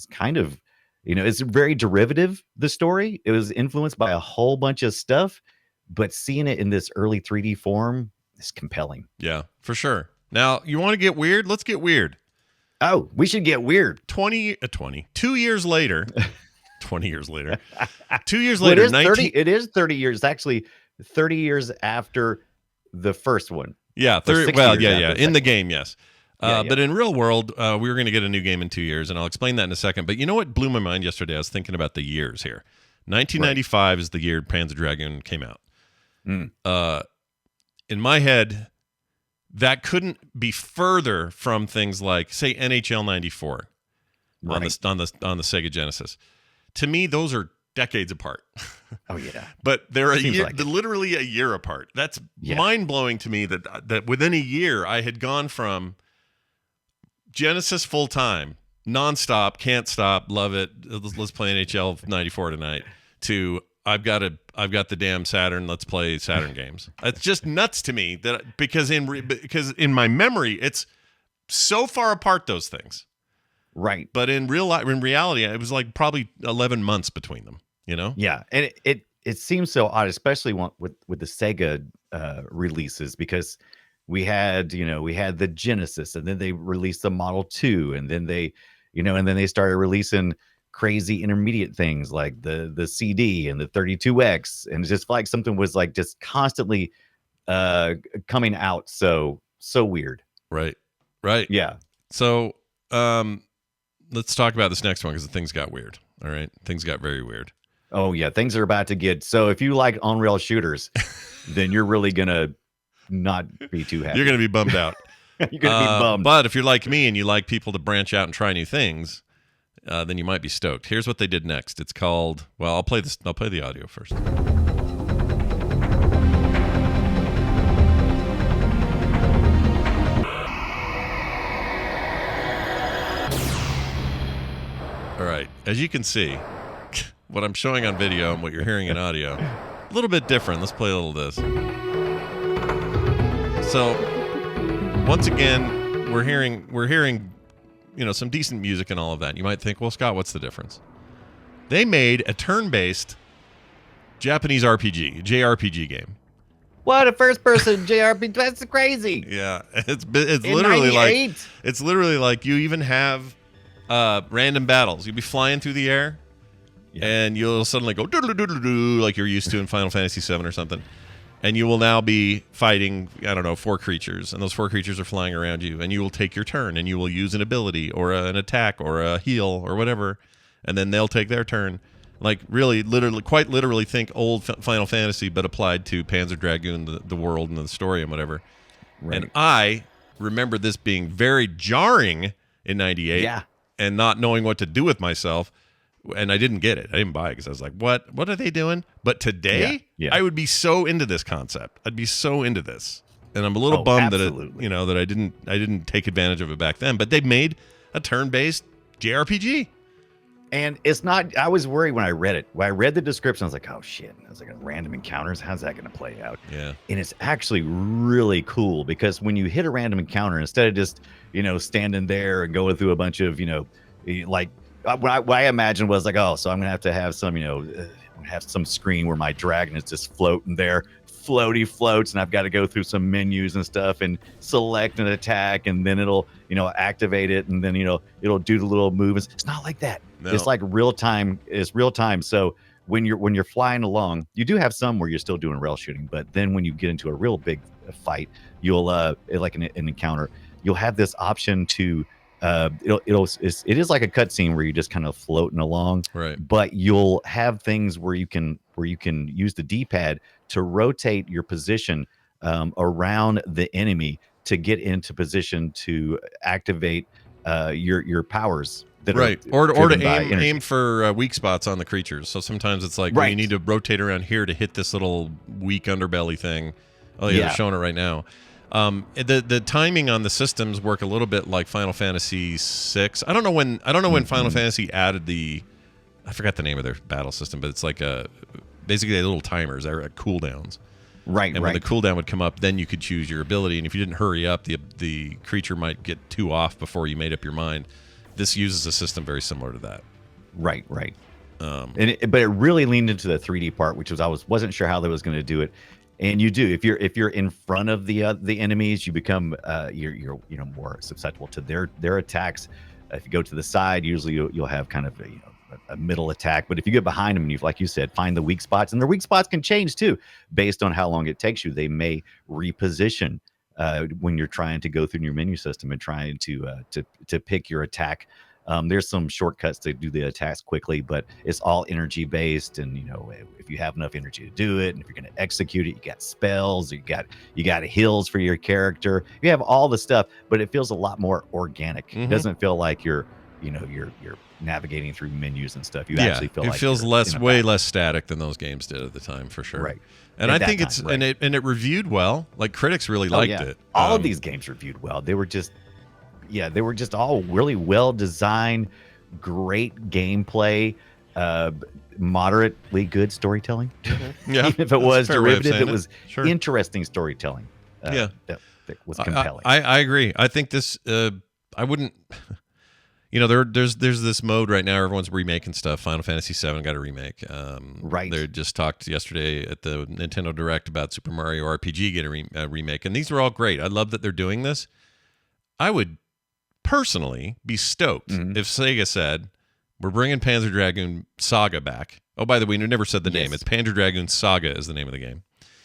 kind of, it's very derivative, the story. It was influenced by a whole bunch of stuff, but seeing it in this early 3D form is compelling. Yeah, for sure. Now, you want to get weird? Let's get weird. Oh, we should get weird. 2 years later. 20 years later. 2 years later. It is 30 years. Actually, 30 years after the first one. Yeah. In the game, yes. But in real world, we were going to get a new game in 2 years, and I'll explain that in a second. But you know what blew my mind yesterday? I was thinking about the years here. 1995 is the year Panzer Dragoon came out. In my head, that couldn't be further from things like, say, NHL 94 on the Sega Genesis. To me, those are decades apart. Oh yeah. But they're Like literally a year apart. That's mind-blowing to me that within a year I had gone from Genesis full-time, nonstop, can't stop, love it, let's play NHL 94 tonight, to I've got the damn Saturn, let's play Saturn games. It's just nuts to me that because in my memory it's so far apart, those things. Right. But in reality, it was like probably 11 months between them, you know? Yeah. And it seems so odd, especially with the Sega releases, because we had the Genesis, and then they released the Model 2, and then they started releasing crazy intermediate things like the CD and the 32X, and it's just like something was like just constantly coming out so weird. Right. Yeah. So let's talk about this next one, because things got weird. All right. Things got very weird. Oh yeah, things are about to get. So if you like on-rail shooters, then you're really gonna not be too happy. You're gonna be bummed out. You're gonna be bummed. But if you're like me and you like people to branch out and try new things, then you might be stoked. Here's what they did next. It's called. Well, I'll play the audio first. All right. As you can see, what I'm showing on video and what you're hearing in audio, a little bit different. Let's play a little of this. So, once again, we're hearing, some decent music and all of that. You might think, well, Scott, what's the difference? They made a turn-based Japanese JRPG game. What, a first-person JRPG? That's crazy. Yeah, it's literally like you even have random battles. You'll be flying through the air, and you'll suddenly go doodle-doodle-doo like you're used to in Final Fantasy VII or something. And you will now be fighting, 4 creatures, and those 4 creatures are flying around you, and you will take your turn, and you will use an ability or an attack or a heal or whatever, and then they'll take their turn. Like, really, quite literally think old Final Fantasy, but applied to Panzer Dragoon, the world and the story and whatever. Right. And I remember this being very jarring in 98 and not knowing what to do with myself. And I didn't get it. I didn't buy it because I was like, what are they doing? But today, I would be so into this concept. I'd be so into this. And I'm a little bummed that that I didn't take advantage of it back then. But they made a turn-based JRPG. And it's not, I was worried when I read it. When I read the description, I was like, oh shit. I was like, random encounters, how's that going to play out? Yeah. And it's actually really cool, because when you hit a random encounter, instead of just, standing there and going through a bunch of, like, what I imagined was like, oh, so I'm going to have some, have some screen where my dragon is just floating there, floaty floats, and I've got to go through some menus and stuff and select an attack, and then it'll, activate it, and then, it'll do the little movements. It's not like that. No. It's like real time. It's real time. So when you're flying along, you do have some where you're still doing rail shooting, but then when you get into a real big fight, you'll like an encounter, you'll have this option to it is like a cutscene where you're just kind of floating along, right? But you'll have things where you can use the D-pad to rotate your position around the enemy to get into position to activate your powers. Right, or to aim for weak spots on the creatures. So sometimes it's like, well, you need to rotate around here to hit this little weak underbelly thing. Oh yeah, they're showing it right now. The timing on the systems work a little bit like Final Fantasy VI. I don't know when Final Fantasy added I forgot the name of their battle system, but it's like basically little timers, they're cooldowns. Right, and when the cooldown would come up, then you could choose your ability, and if you didn't hurry up, the creature might get too off before you made up your mind. This uses a system very similar to that. Right. But it really leaned into the 3D part, which was I wasn't sure how they was going to do it. And you do, if you're in front of the enemies, you become you're more susceptible to their attacks. If you go to the side, usually you'll have kind of a middle attack. But if you get behind them, and like you said, find the weak spots, and their weak spots can change too based on how long it takes you. They may reposition when you're trying to go through your menu system and trying to pick your attack. There's some shortcuts to do the attacks quickly, but it's all energy based. And if you have enough energy to do it, and if you're going to execute it, you got spells, you got heals for your character. You have all the stuff, but it feels a lot more organic. Mm-hmm. It doesn't feel like you're navigating through menus and stuff. You actually feel like it feels way less static than those games did at the time, for sure. Right. And I think and it reviewed well. Like, critics really liked it. All of these games reviewed well. They were just all really well designed, great gameplay, moderately good storytelling. Yeah, even if it was derivative, it was interesting storytelling. That was compelling. I agree. I think this. I wouldn't. There's this mode right now. Everyone's remaking stuff. Final Fantasy VII got a remake. Right. They just talked yesterday at the Nintendo Direct about Super Mario RPG getting a remake, and these are all great. I love that they're doing this. I would personally be stoked if Sega said, "We're bringing Panzer Dragoon Saga back." Oh, by the way, we never said the name. It's Panzer Dragoon Saga is the name of the game.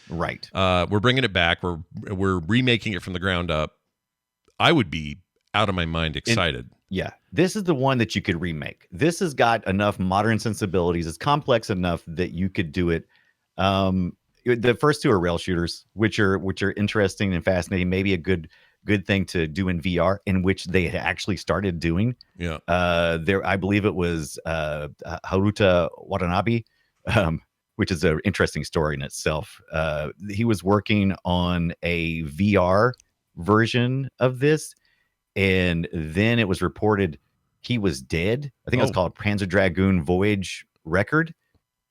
Right. We're bringing it back. We're remaking it from the ground up. I would be out of my mind excited. This is the one that you could remake. This has got enough modern sensibilities. It's complex enough that you could do it. The first two are rail shooters, which are interesting and fascinating. Maybe a good thing to do in VR, in which they had actually started doing. Yeah. I believe it was Haruta Watanabe, which is an interesting story in itself. He was working on a VR version of this, and then it was reported he was dead. I think it was called Panzer Dragoon Voyage Record.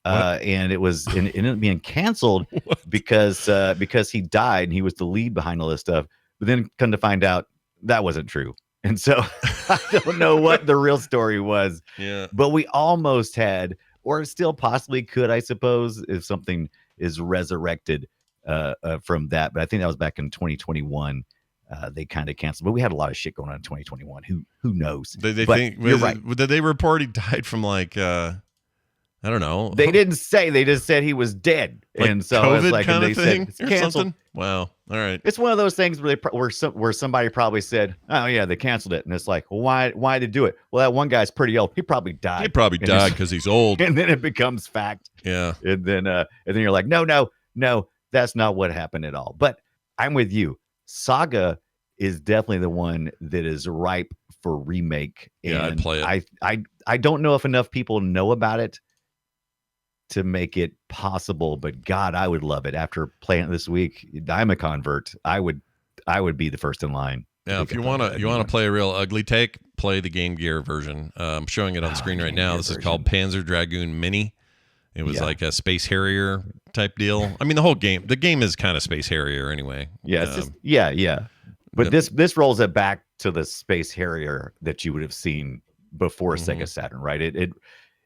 And it ended up being canceled because he died and he was the lead behind all this stuff. But then come to find out that wasn't true. And so I don't know what the real story was. Yeah. But we almost had, or still possibly could, I suppose, if something is resurrected from that. But I think that was back in 2021. They kind of canceled, but we had a lot of shit going on in 2021. Who knows? They think you're right. Did they report he died from like I don't know? They didn't say. They just said he was dead, like and so COVID it's like, kind and of they thing said or it's canceled. something. Wow. All right. It's one of those things where where somebody probably said, "Oh yeah, they canceled it," and it's like, well, why did they do it? Well, that one guy's pretty old. He probably died. He probably died because he's old. And then it becomes fact. Yeah. And then you're like, no, that's not what happened at all. But I'm with you. Saga is definitely the one that is ripe for remake. Yeah, I'd play it. I don't know if enough people know about it to make it possible, but God, I would love it. After playing it this week, I'm a convert. I would be the first in line. Yeah, if you want to play a real ugly take, play the Game Gear version. I'm showing it on screen right now. This is called Panzer Dragoon Mini. It was like a Space Harrier type deal. I mean, the game is kind of Space Harrier anyway. Yeah, it's just, But this rolls it back to the Space Harrier that you would have seen before Sega Saturn, right?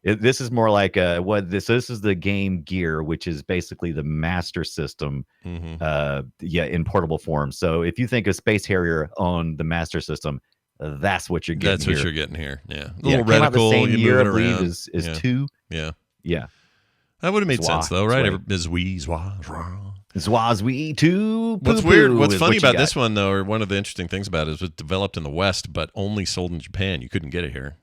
This is more like this is the Game Gear, which is basically the Master System, in portable form. So if you think of Space Harrier on the Master System, that's what you're getting. That's what you're getting here. Yeah, little reticle. The same year, I believe, is 2. Yeah. That would have made sense though, right? Zwazwee 2. What's weird? What's funny about this one though, or one of the interesting things about it, is it was developed in the West, but only sold in Japan. You couldn't get it here.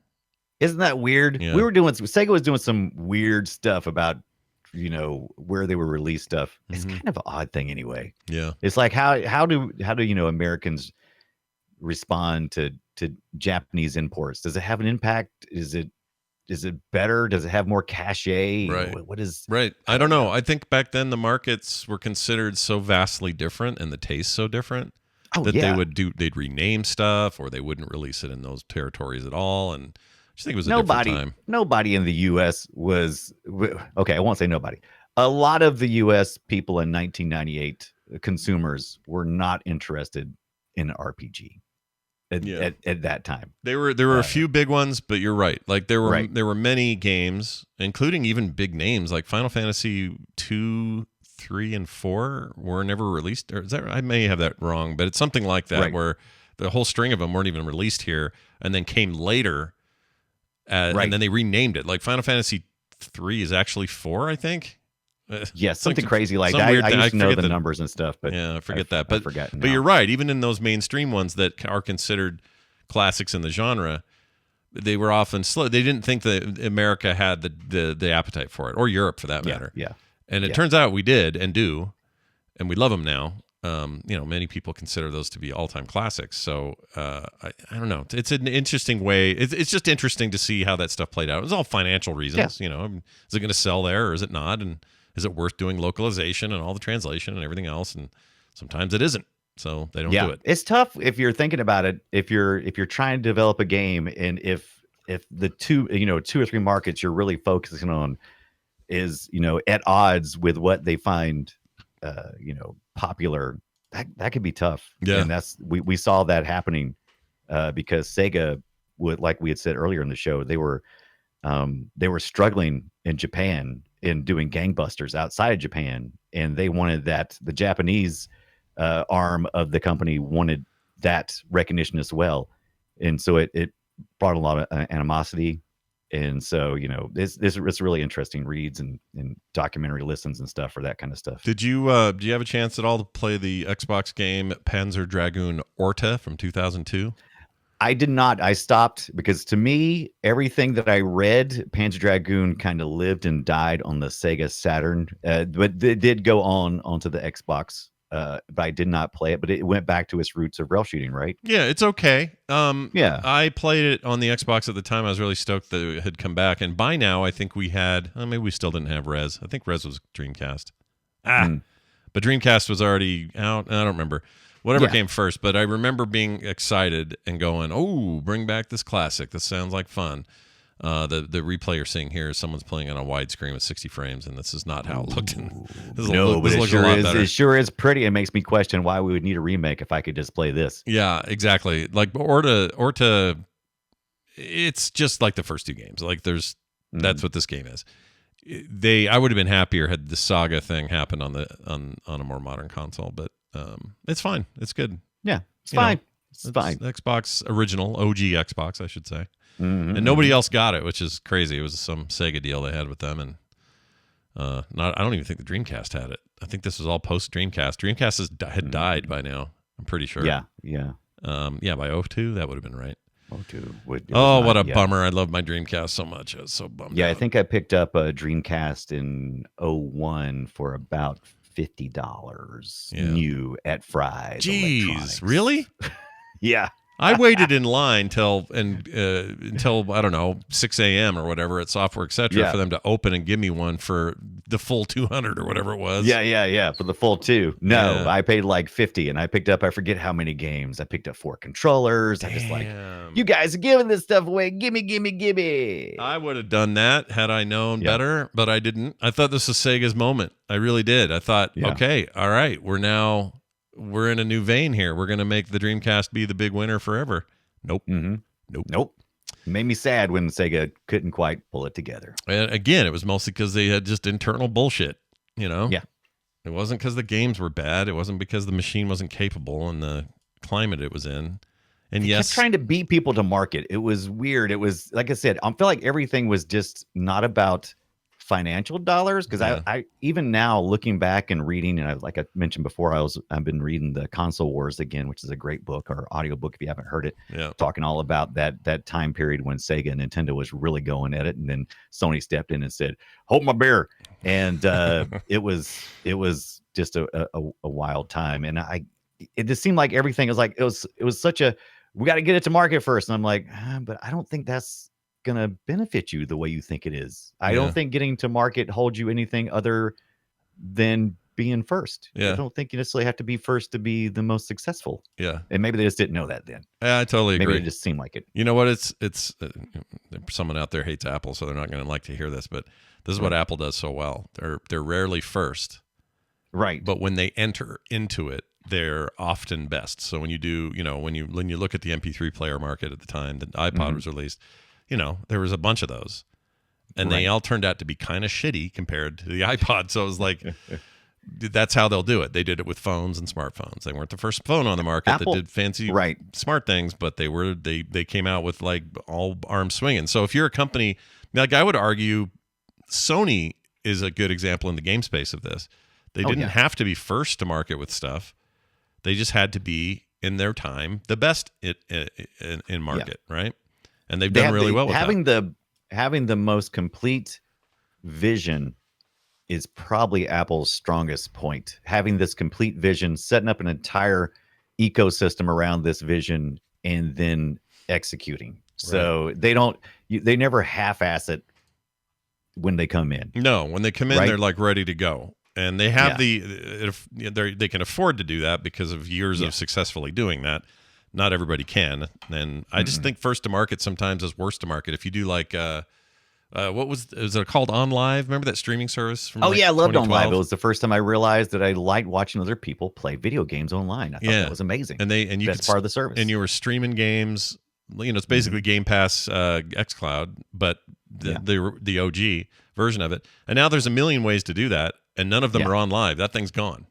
Isn't that weird? Yeah. Sega was doing some weird stuff about, where they were released stuff. It's kind of an odd thing anyway. Yeah. It's like how do Americans respond to Japanese imports? Does it have an impact? Is it better? Does it have more cachet? Right. What is right? I don't know. I think back then the markets were considered so vastly different and the taste so different they'd rename stuff, or they wouldn't release it in those territories at all. And I just think it was a different time. Nobody in the U.S. was okay. I won't say nobody. A lot of the U.S. people in 1998 consumers were not interested in RPG. At that time, there were a few big ones, but you're right. Like there were many games, including even big names like Final Fantasy 2, 3, and 4 were never released. Or is that? I may have that wrong, but it's something like that where the whole string of them weren't even released here, and then came later, and then they renamed it. Like Final Fantasy 3 is actually 4, I think. Yeah, something crazy like that. I used to know the numbers and stuff, but I forget that. But but you're right. Even in those mainstream ones that are considered classics in the genre, they were often slow. They didn't think that America had the appetite for it, or Europe for that matter. Yeah. And it turns out we did and do, and we love them now. many people consider those to be all-time classics. So I don't know. It's an interesting way. It's just interesting to see how that stuff played out. It was all financial reasons. Is it going to sell there or is it not? And is it worth doing localization and all the translation and everything else? And sometimes it isn't. So they don't do it. It's tough if you're thinking about it. If you're trying to develop a game, and if the two or three markets you're really focusing on is at odds with what they find popular, that could be tough. And that's we saw that happening because Sega would, like we had said earlier in the show, they were struggling in Japan in doing gangbusters outside of Japan, and they wanted that the Japanese arm of the company wanted that recognition as well, and so it brought a lot of animosity. And so, it's really interesting reads and documentary listens and stuff for that kind of stuff. Do you have a chance at all to play the Xbox game Panzer Dragoon Orta from 2002? I did not. I stopped because to me, everything that I read, Panzer Dragoon kind of lived and died on the Sega Saturn, but it did go onto the Xbox. But I did not play it, but it went back to its roots of rail shooting, right? Yeah, it's okay. I played it on the Xbox at the time. I was really stoked that it had come back. And by now, I think we had, maybe we still didn't have Res. I think Res was Dreamcast. But Dreamcast was already out. I don't remember. Whatever came first. But I remember being excited and going, oh, bring back this classic. This sounds like fun. The replay you're seeing here is someone's playing on a widescreen with 60 frames, and this is not how it looked. It sure is pretty. It makes me question why we would need a remake if I could just play this. Yeah, exactly. Like Orta, it's just like the first two games. Like that's what this game is. I would have been happier had the Saga thing happened on a more modern console, but it's fine. It's good. Yeah, it's fine. It's fine. Xbox original, OG Xbox, I should say. And nobody else got it, which is crazy. It was some Sega deal they had with them, and I don't even think the Dreamcast had it. I think this was all post Dreamcast. Dreamcast had died by now. I'm pretty sure. Yeah. By 02, that would have been right. 02. What a bummer! I love my Dreamcast so much. I was so bummed. Yeah, I think I picked up a Dreamcast in 01 for about $50 new at Fry's. Jeez, really? Yeah. I waited in line until I don't know 6 a.m. or whatever at Software Etc. for them to open and give me one for the full 200 or whatever it was. Yeah, for the full 2. No, I paid like 50, and I picked up I forget how many games. I picked up 4 controllers. Damn. I just like, you guys are giving this stuff away. Gimme. I would have done that had I known better, but I didn't. I thought this was Sega's moment. I really did. I thought, okay, all right, we're in a new vein here. We're going to make the Dreamcast be the big winner forever. Nope. Nope. Made me sad when Sega couldn't quite pull it together. And again, it was mostly because they had just internal bullshit, Yeah. It wasn't because the games were bad. It wasn't because the machine wasn't capable and the climate it was in. And they kept trying to beat people to market. It was weird. It was, like I said, I feel like everything was just not about financial dollars, because I even now looking back and reading, and like I mentioned before, I've been reading the Console Wars again, which is a great book or audiobook if you haven't heard it, talking all about that time period when Sega and Nintendo was really going at it, and then Sony stepped in and said, hold my beer, and it was just a wild time. And it just seemed like everything was like it was such a, we got to get it to market first, and I'm like, but I don't think that's gonna benefit you the way you think it is. I don't think getting to market holds you anything other than being first. I don't think you necessarily have to be first to be the most successful. And maybe they just didn't know that then. I totally agree. Maybe it just seemed like it. You know what? It's someone out there hates Apple, so they're not going to like to hear this, but this is what Apple does so well. They're rarely first, right? But when they enter into it, they're often best. So when you do, when you look at the MP3 player market at the time that iPod was released, there was a bunch of those, and they all turned out to be kind of shitty compared to the iPod. So it was like, that's how they'll do it. They did it with phones and smartphones. They weren't the first phone on the market that did fancy smart things, but they came out with like all arms swinging. So if you're a company, like I would argue Sony is a good example in the game space of this. They didn't have to be first to market with stuff. They just had to be in their time the best in market, right? And they've done really well with having the most complete vision is probably Apple's strongest point. Having this complete vision, setting up an entire ecosystem around this vision, and then executing. So they never half-ass it when they come in. No, when they come in, they're like ready to go. And they have they can afford to do that because of years of successfully doing that. Not everybody can. And I just think first to market sometimes is worst to market. If you do like, was it called OnLive? Remember that streaming service from I loved 2012? OnLive. It was the first time I realized that I liked watching other people play video games online. I thought that was amazing. And you that's part of the service. And you were streaming games. It's basically Game Pass xCloud, but the OG version of it. And now there's a million ways to do that, and none of them are on live. That thing's gone.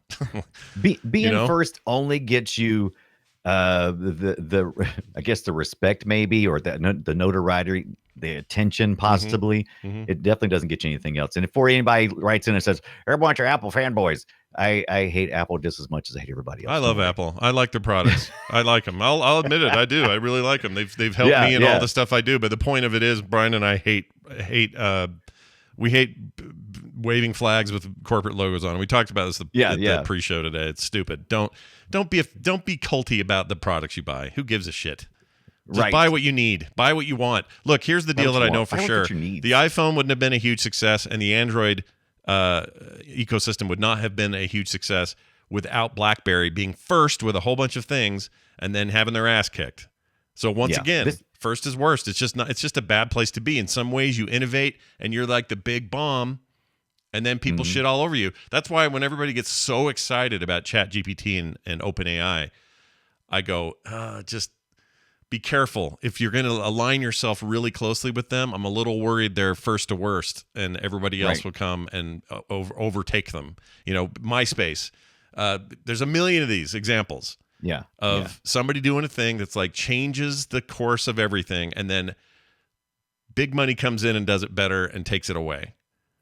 Being first only gets you the I guess the respect maybe, or the notoriety, the attention possibly. It definitely doesn't get you anything else. And if anybody writes in and says, everyone's your Apple fanboys, I hate Apple just as much as I hate everybody else. I love Apple. I like their products. I like them. I'll admit it. I do. I really like them. They've helped me in all the stuff I do. But the point of it is, Brian and I hate waving flags with corporate logos on. We talked about this the pre-show today. It's stupid. Don't be culty about the products you buy. Who gives a shit? Just buy what you need. Buy what you want. Look, here's the deal that I know for sure. The iPhone wouldn't have been a huge success, and the Android ecosystem would not have been a huge success without BlackBerry being first with a whole bunch of things and then having their ass kicked. So once again, first is worst. It's just a bad place to be. In some ways, you innovate and you're like the big bomb, and then people shit all over you. That's why when everybody gets so excited about ChatGPT and OpenAI, I go, just be careful. If you're going to align yourself really closely with them, I'm a little worried they're first to worst, and everybody else will come and overtake them. MySpace. There's a million of these examples. Somebody doing a thing that's like changes the course of everything, and then big money comes in and does it better and takes it away.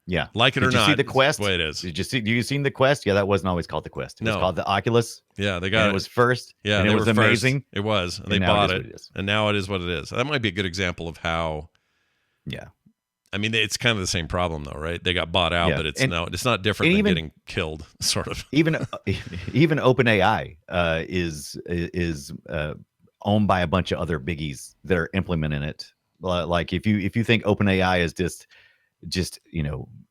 Yeah. Like it or not. Did you see the Quest? That's the way it is. Did you seen the Quest? Yeah, that wasn't always called the Quest. It was called the Oculus. Yeah, they got it. It was first. Yeah, and it was amazing. It was. And they bought it. And now it is what it is. That might be a good example of how. Yeah. I mean, it's kind of the same problem though, right? They got bought out, but it's not different than getting killed, sort of. Even OpenAI is owned by a bunch of other biggies that are implementing it. Like if you think OpenAI is just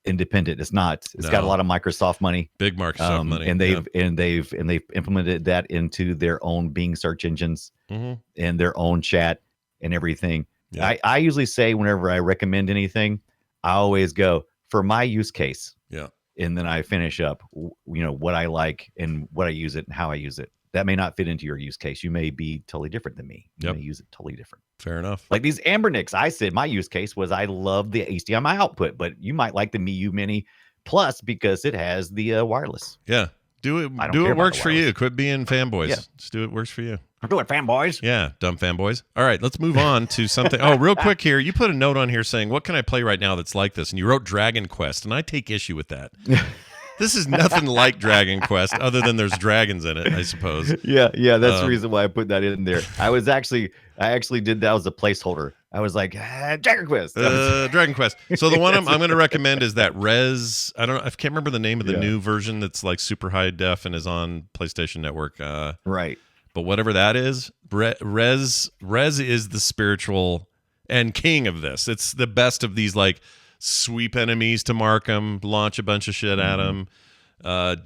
independent, it's not. It's got a lot of Microsoft money, big Microsoft money, and they've implemented that into their own Bing search engines and their own chat and everything. Yeah. I usually say whenever I recommend anything, I always go for my use case. Yeah, and then I finish up, what I like and what I use it and how I use it. That may not fit into your use case. You may be totally different than me. You may use it totally different. Fair enough. Like these Ambernicks, I said my use case was I love the HDMI output, but you might like the Miu Mini Plus because it has the wireless. Yeah. Do it works for you. Quit being fanboys. Yeah. Just do it works for you. I'm doing fanboys. Yeah, dumb fanboys. All right, let's move on to something. Oh, real quick here. You put a note on here saying, what can I play right now that's like this? And you wrote Dragon Quest, and I take issue with that. This is nothing like Dragon Quest other than there's dragons in it, I suppose. Yeah, that's the reason why I put that in there. I actually did that as a placeholder. I was like, Dragon Quest. Dragon Quest. So the one I'm going to recommend is that Res. I can't remember the name of the new version that's like super high def and is on PlayStation Network. Right. But whatever that is, Res is the spiritual and king of this. It's the best of these like sweep enemies to mark them, launch a bunch of shit at them,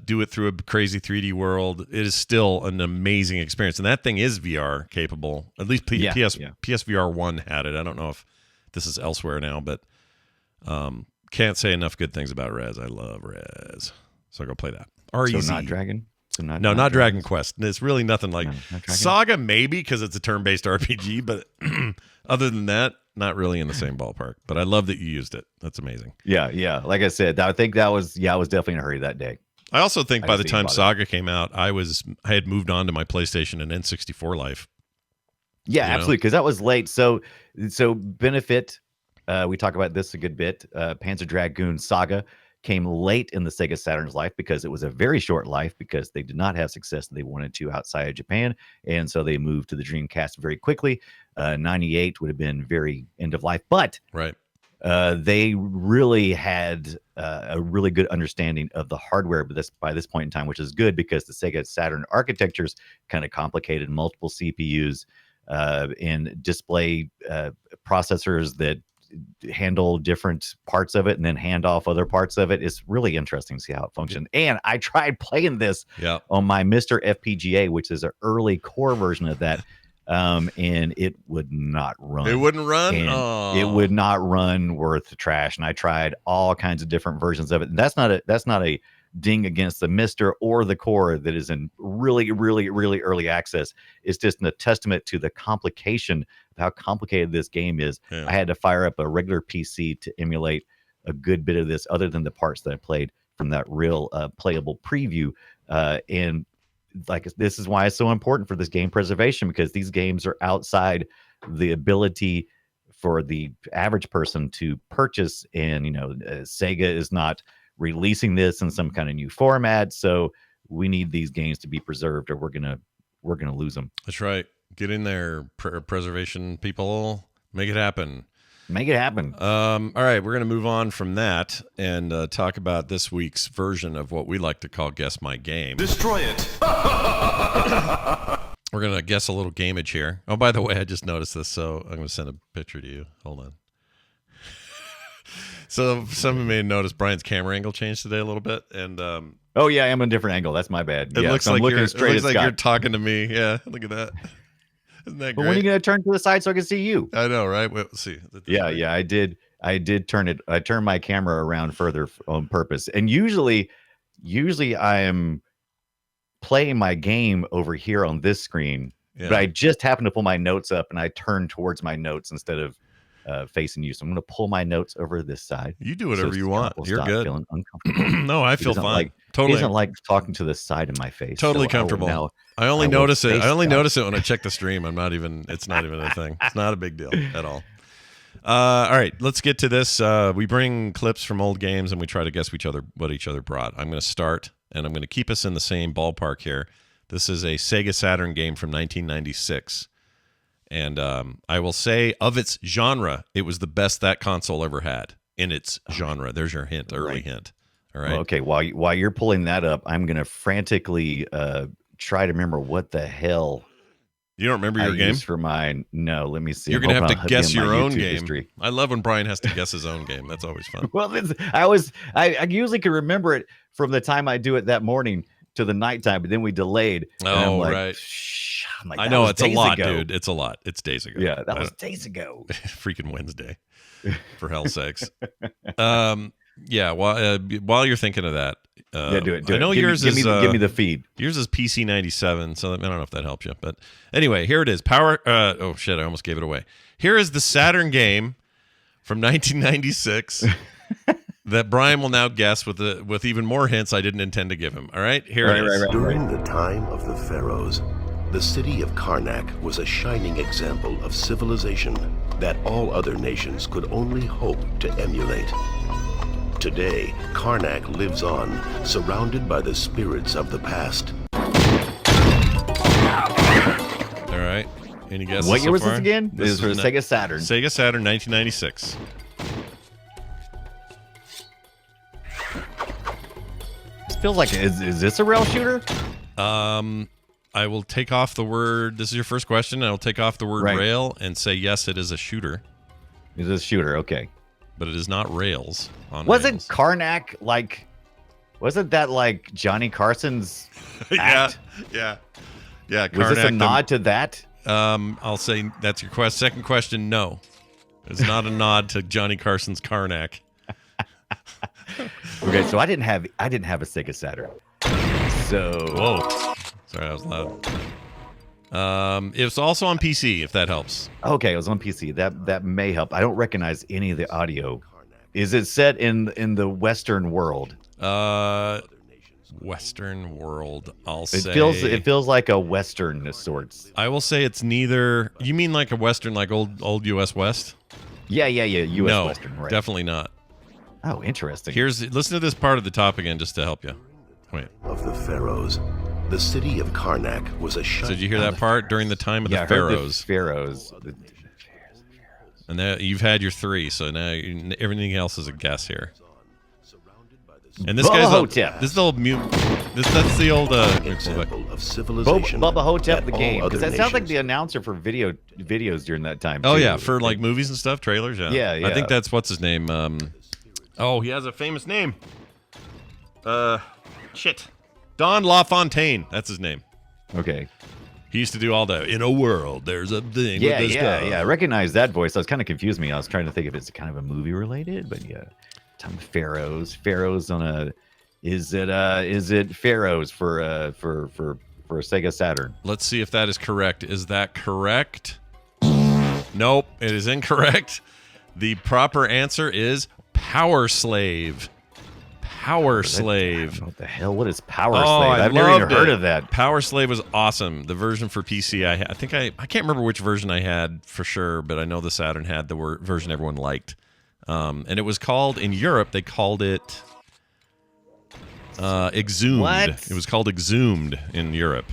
do it through a crazy 3D world. It is still an amazing experience. And that thing is VR capable. At least PSVR 1 had it. I don't know if this is elsewhere now, but can't say enough good things about Res. I love Res. So go play that. So not Dragon? No, not Dragon Quest. It's really nothing like Saga, maybe because it's a turn-based RPG, but other than that, not really in the same ballpark. But I love that you used it. That's amazing. Yeah. Like I said, I think I was definitely in a hurry that day. I also think by the time Saga came out, I had moved on to my PlayStation and N64 life. Yeah, absolutely, because that was late. So benefit. We talk about this a good bit. Panzer Dragoon Saga came late in the Sega Saturn's life because it was a very short life because they did not have success that they wanted to outside of Japan. And so they moved to the Dreamcast very quickly. 98 would have been very end of life. But they really had a really good understanding of the hardware by this point in time, which is good because the Sega Saturn architecture is kind of complicated, multiple CPUs and display processors that handle different parts of it and then hand off other parts of it. It's really interesting to see how it functions. And I tried playing this on my Mr. FPGA, which is an early core version of that. And it would not run. It wouldn't run? It would not run worth the trash. And I tried all kinds of different versions of it. And that's not a ding against the Mister or the core that is in really, really, really early access. It's just a testament to the complication of how complicated this game is. I had to fire up a regular PC to emulate a good bit of this, other than the parts that I played from that real playable preview. And like, this is why it's so important for this game preservation, because these games are outside the ability for the average person to purchase. And, Sega is not releasing this in some kind of new format. So we need these games to be preserved, or we're going to lose them. That's right. Get in there, preservation people. Make it happen. Make it happen. All right, we're going to move on from that and talk about this week's version of what we like to call Guess My Game. Destroy it. We're going to guess a little gameage here. Oh, by the way, I just noticed this, so I'm going to send a picture to you. Hold on. So some of you may notice Brian's camera angle changed today a little bit, and oh yeah, I'm in a different angle. That's my bad. It looks like you're talking to me. Yeah, look at that. Isn't that great? But when are you going to turn to the side so I can see you? I know, right? We'll see. Yeah, I did turn it. I turned my camera around further on purpose. And usually I am playing my game over here on this screen, but I just happen to pull my notes up and I turn towards my notes instead of facing you. So I'm going to pull my notes over this side. You do whatever you want. You're good. Feeling uncomfortable. No, I feel fine. Totally. He doesn't like talking to the side of my face. Totally comfortable. I only notice it. I only notice it when I check the stream. It's not even a thing. It's not a big deal at all. All right, let's get to this. We bring clips from old games and we try to guess what each other brought. I'm going to start, and I'm going to keep us in the same ballpark here. This is a Sega Saturn game from 1996. And I will say, of its genre, it was the best that console ever had in its genre. There's your hint, early hint. All right. Okay, while you're pulling that up, I'm going to frantically try to remember what the hell. You don't remember your game? For mine? No, let me see. You're going to have to guess your own game. History. I love when Brian has to guess his own game. That's always fun. Well, I usually can remember it from the time I do it that morning to the nighttime, but then we delayed. Oh, right. I know, it's a lot, dude. It's a lot. It's days ago. Yeah, that was days ago. Freaking Wednesday, for hell's sakes. Yeah, while you're thinking of that, do it. I know yours is give me the feed. Yours is PC 97, so I don't know if that helps you, but anyway, here it is. Oh shit, I almost gave it away. Here is the Saturn game from 1996 that Brian will now guess with even more hints I didn't intend to give him. All right, here it is. During the time of the pharaohs, the city of Karnak was a shining example of civilization that all other nations could only hope to emulate. Today, Karnak lives on, surrounded by the spirits of the past. All right. Any guesses? What year was far? this again? This was for Sega Saturn. Sega Saturn, 1996. This feels like is this a rail shooter? I will take off the word. This is your first question. I will take off the word rail and say yes, it is a shooter. It is a shooter. Okay. But it is not rails. Wasn't Karnak like? Wasn't that like Johnny Carson's act? Yeah. Karnak, was this a nod to that? I'll say that's your second question. No, it's not a nod to Johnny Carson's Karnak. Okay, so I didn't have a Sega Saturn. So whoa, sorry, that was loud. It was also on PC, if that helps. Okay, it was on PC. That may help. I don't recognize any of the audio. Is it set in the Western world? Western world. It feels like a Western of sorts. I will say it's neither. You mean like a Western, like old U.S. West? Yeah. U.S. Western. Right. Definitely not. Oh, interesting. Listen to this part of the top again, just to help you. Wait. Of the pharaohs. The city of Karnak was a So did you hear that part? During the time of the pharaohs. Pharaohs. And that you've had your 3, so now everything else is a guess here. And this guy's Hotep. This is the old that's the old example of civilization. Bubba Hotep the game, because that sounds like nations- the announcer for videos during that time. Oh too. yeah, for like movies and stuff, trailers. Yeah, Yeah. I think that's what's his name. He has a famous name. Shit, Don LaFontaine. That's his name. Okay. He used to do all the in a world. There's a thing. Yeah, with this guy. I recognize that voice. I was kind of confused me. I was trying to think if it's kind of a movie related, but yeah. Time Pharaohs on a. Is it Pharaohs for a Sega Saturn? Let's see if that is correct. Is that correct? Nope, it is incorrect. The proper answer is Power Slave. Power Slave. What the hell? What is Power Oh, Slave? I've never even heard of that. Power Slave was awesome. The version for PC, I think I can't remember which version I had for sure, but I know the Saturn had the version everyone liked. And it was called, in Europe, they called it Exhumed. What? It was called Exhumed in Europe.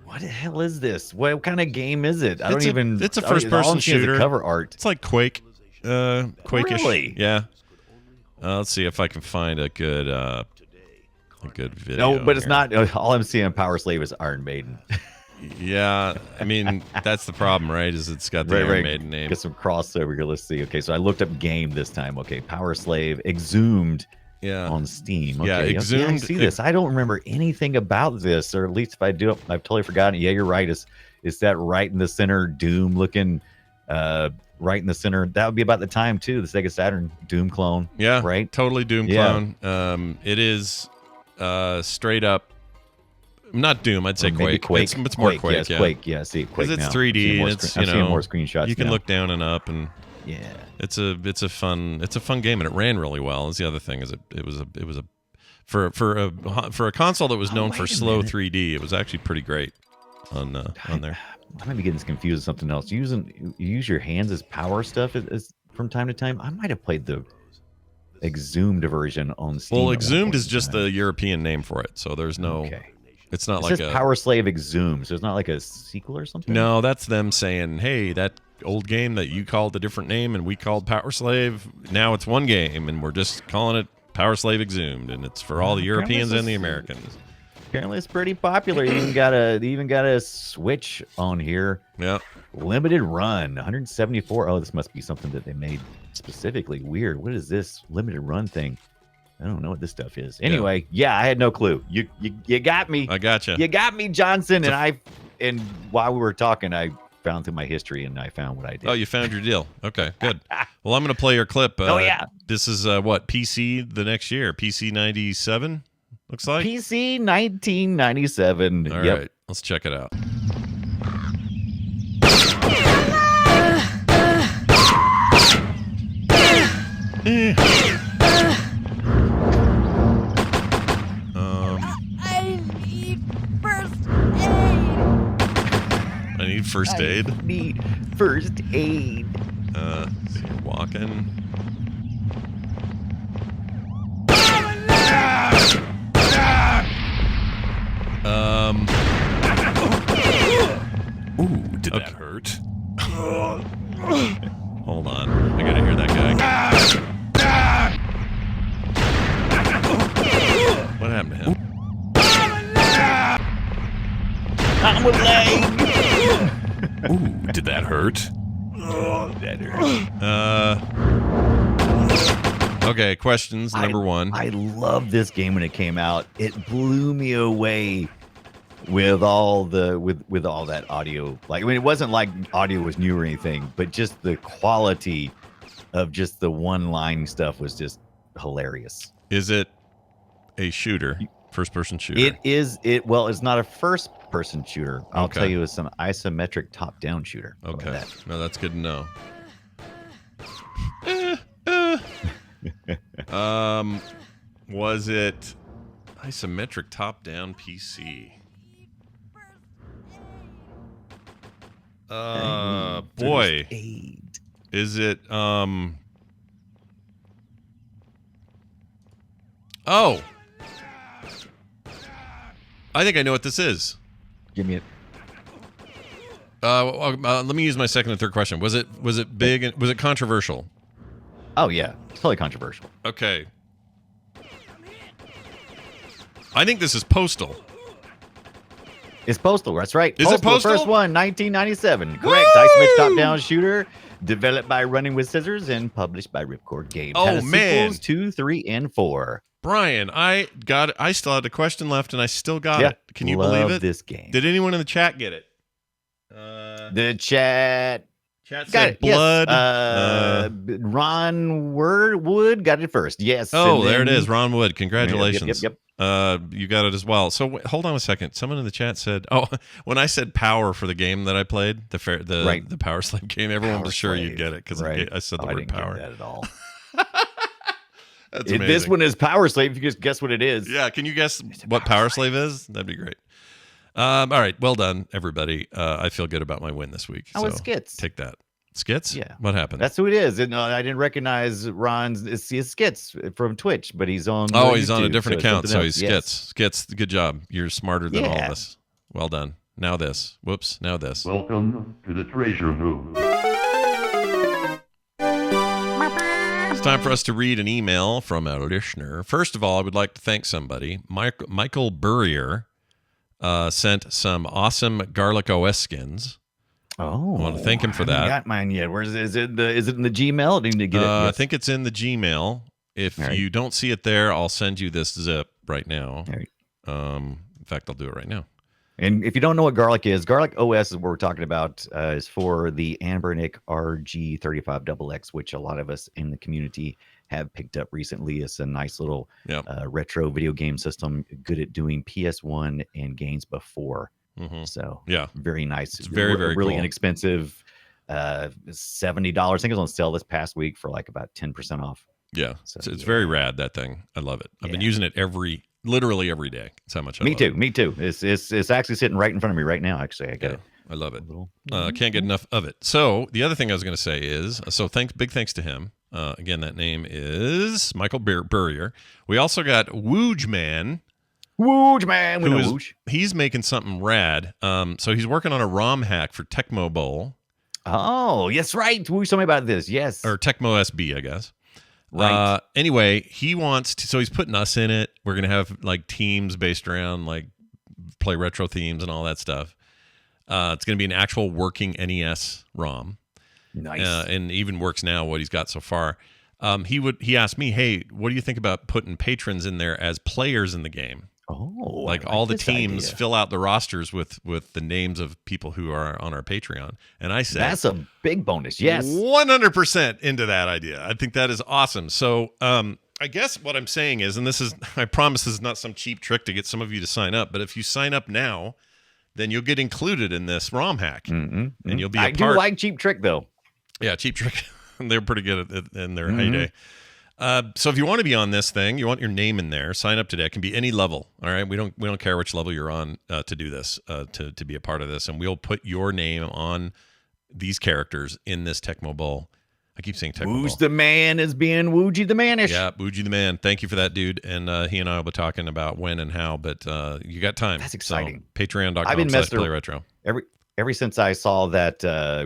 What the hell is this? What kind of game is it? It's a all I'm first-person seeing is the shooter. cover art. It's like Quake. Quake-ish. Really? Yeah. Let's see if I can find a good video. No, but it's here. not. All I'm seeing on Power Slave is Iron Maiden. Yeah, I mean that's the problem, right? Is it's got the Iron Maiden name. Get some crossover here. Let's see. Okay, so I looked up game this time. Okay, Power Slave Exhumed. Yeah. On Steam. Okay, Yeah, I Exhumed. see this. I don't remember anything about this, or at least if I do, I've totally forgotten. Yeah, you're right. Is that right in the center, Doom looking, right in the center? That would be about the time too. The Sega Saturn Doom clone. Yeah, right. Totally Doom clone. It is straight up. Not Doom, I'd say Quake. It's more Quake. Yes, yeah. Quake. Yeah, see Quake. Because it's now. 3D and it's I'm seeing more screenshots. You can now. look down and up, and yeah, it's a fun game, and it ran really well. That's the other thing is it was a for a console that was known for slow 3D. It was actually pretty great on there. I might be getting confused with something else. You use your hands as power stuff as from time to time. I might have played the Exhumed version on Steam. Well, Exhumed is just the European name for it, so there's no. Okay. It's not it like says Power Slave Exhumed, so it's not like a sequel or something. No, that's them saying, "Hey, that old game that you called a different name and we called Power Slave, now it's one game, and we're just calling it Power Slave Exhumed, and it's for all the Europeans and the Americans." Apparently, it's pretty popular. You even got a Switch on here. Yeah. Limited run, 174. Oh, this must be something that they made specifically. Weird. What is this limited run thing? I don't know what this stuff is. Anyway, yeah, I had no clue. You got me. I got you. You got me, Johnson. And while we were talking, I found through my history and I found what I did. Oh, you found your deal. Okay, good. Well, I'm going to play your clip. Oh, yeah. This is what, PC the next year? PC 97, looks like? PC 1997. All Yep. right, let's check it out. I need first aid. I need first aid. So you're walking. Ooh, did that hurt? Hold on. I gotta hear that guy. What happened to him? I'm a leg. Ooh, did that hurt? That hurt. Okay, questions. Number one. I loved this game when it came out. It blew me away with all that audio. Like, I mean, it wasn't like audio was new or anything, but just the quality of just the one-line stuff was just hilarious. Is it a shooter? First-person shooter? It is. Well, it's not a first-person shooter. I'll Okay. tell you, it's some isometric top-down shooter. How about Okay. that? No, that's good to know. Was it isometric top-down PC? Boy. Aid. Is it Oh. I think I know what this is. Give me it. Let me use my second and third question. Was it big? Was it controversial? Oh yeah, it's totally controversial. Okay. I think this is Postal. It's Postal. That's right. Is it Postal? The first one, 1997. Correct. Isometric top-down shooter, developed by Running with Scissors and published by Ripcord Games. Oh, man. Sequels 2, 3, and 4. Brian, I still had a question left, and I still got it. Can you believe it? This game. Did anyone in the chat get it? The chat said blood. Yes. Ron Wood got it first. Yes. Oh, there it is. Ron Wood. Congratulations. Yep. You got it as well. So hold on a second. Someone in the chat said, "Oh, when I said power for the game that I played, the Power Slave game, everyone was sure you'd get it because I said the word power." I didn't get that at all. That's amazing. This one is Power Slave. If you just guess what it is. Yeah, can you guess what Power Slave is? That'd be great. All right, well done, everybody. I feel good about my win this week. Oh, it's Skits. Take that. Skits? Yeah. What happened? That's who it is. And, I didn't recognize Ron's Skits from Twitch, but he's on. Oh, he's on a different so account, so he's Skits. Yes. Skits, good job. You're smarter than all of us. Well done. Now this. Whoops. Now this. Welcome to the treasure room. It's time for us to read an email from a listener. First of all, I would like to thank somebody. Michael Burrier sent some awesome Garlic OS skins. Oh, I want to thank him for that. I haven't got mine yet. Is it in the Gmail? Didn't you get it? Yes. I think it's in the Gmail. If you don't see it there, I'll send you this zip right now. In fact, I'll do it right now. And if you don't know what Garlic is, Garlic OS is what we're talking about. Is for the Anbernic RG35XX, which a lot of us in the community have picked up recently. It's a nice little retro video game system, good at doing PS1 and games before. Mm-hmm. So very nice. It's very really cool. Inexpensive. $70. I think it was on sale this past week for like about 10% off. Yeah, so, it's very rad, that thing. I love it. I've been using it literally every day. That's how much I love it. Me too. It's actually sitting right in front of me right now. Actually, I got it. I love it. Can't get enough of it. So the other thing I was going to say is, big thanks to him. Again, that name is Michael Burrier. We also got Wooj Man. He's making something rad. So he's working on a ROM hack for Tecmo Bowl. Oh, yes, right. Wooge told me about this. Yes. Or Tecmo SB, I guess. Right. Anyway, he wants to, so he's putting us in it. We're going to have like teams based around like play retro themes and all that stuff. It's going to be an actual working NES ROM. Nice. And even works now what he's got so far. He asked me, hey, what do you think about putting patrons in there as players in the game? Oh, like all the teams fill out the rosters with the names of people who are on our Patreon. And I said, that's a big bonus. Yes. 100% into that idea. I think that is awesome. So I guess what I'm saying is, and I promise this is not some cheap trick to get some of you to sign up, but if you sign up now, then you'll get included in this ROM hack. And you'll be a part. I do like Cheap Trick though. Yeah, Cheap Trick. They're pretty good at in their heyday. So if you want to be on this thing, you want your name in there, sign up today. It can be any level. All right. We don't care which level you're on to do this, to be a part of this. And we'll put your name on these characters in this Tecmo Bowl. I keep saying Tecmo Bowl. Wooge the Man is being Woogey the Manish. Yeah, Woogey the Man. Thank you for that, dude. And he and I will be talking about when and how, but you got time. That's exciting. So, Patreon.com/playretro. Ever since I saw that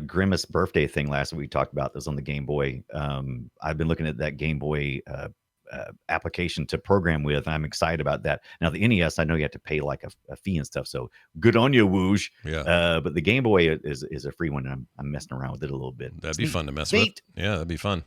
Grimace birthday thing last week, we talked about this on the Game Boy. I've been looking at that Game Boy application to program with. And I'm excited about that. Now the NES, I know you have to pay like a fee and stuff. So good on you, Wooge. Yeah. But the Game Boy is a free one, and I'm messing around with it a little bit. That'd be fun to mess with. Yeah, that'd be fun.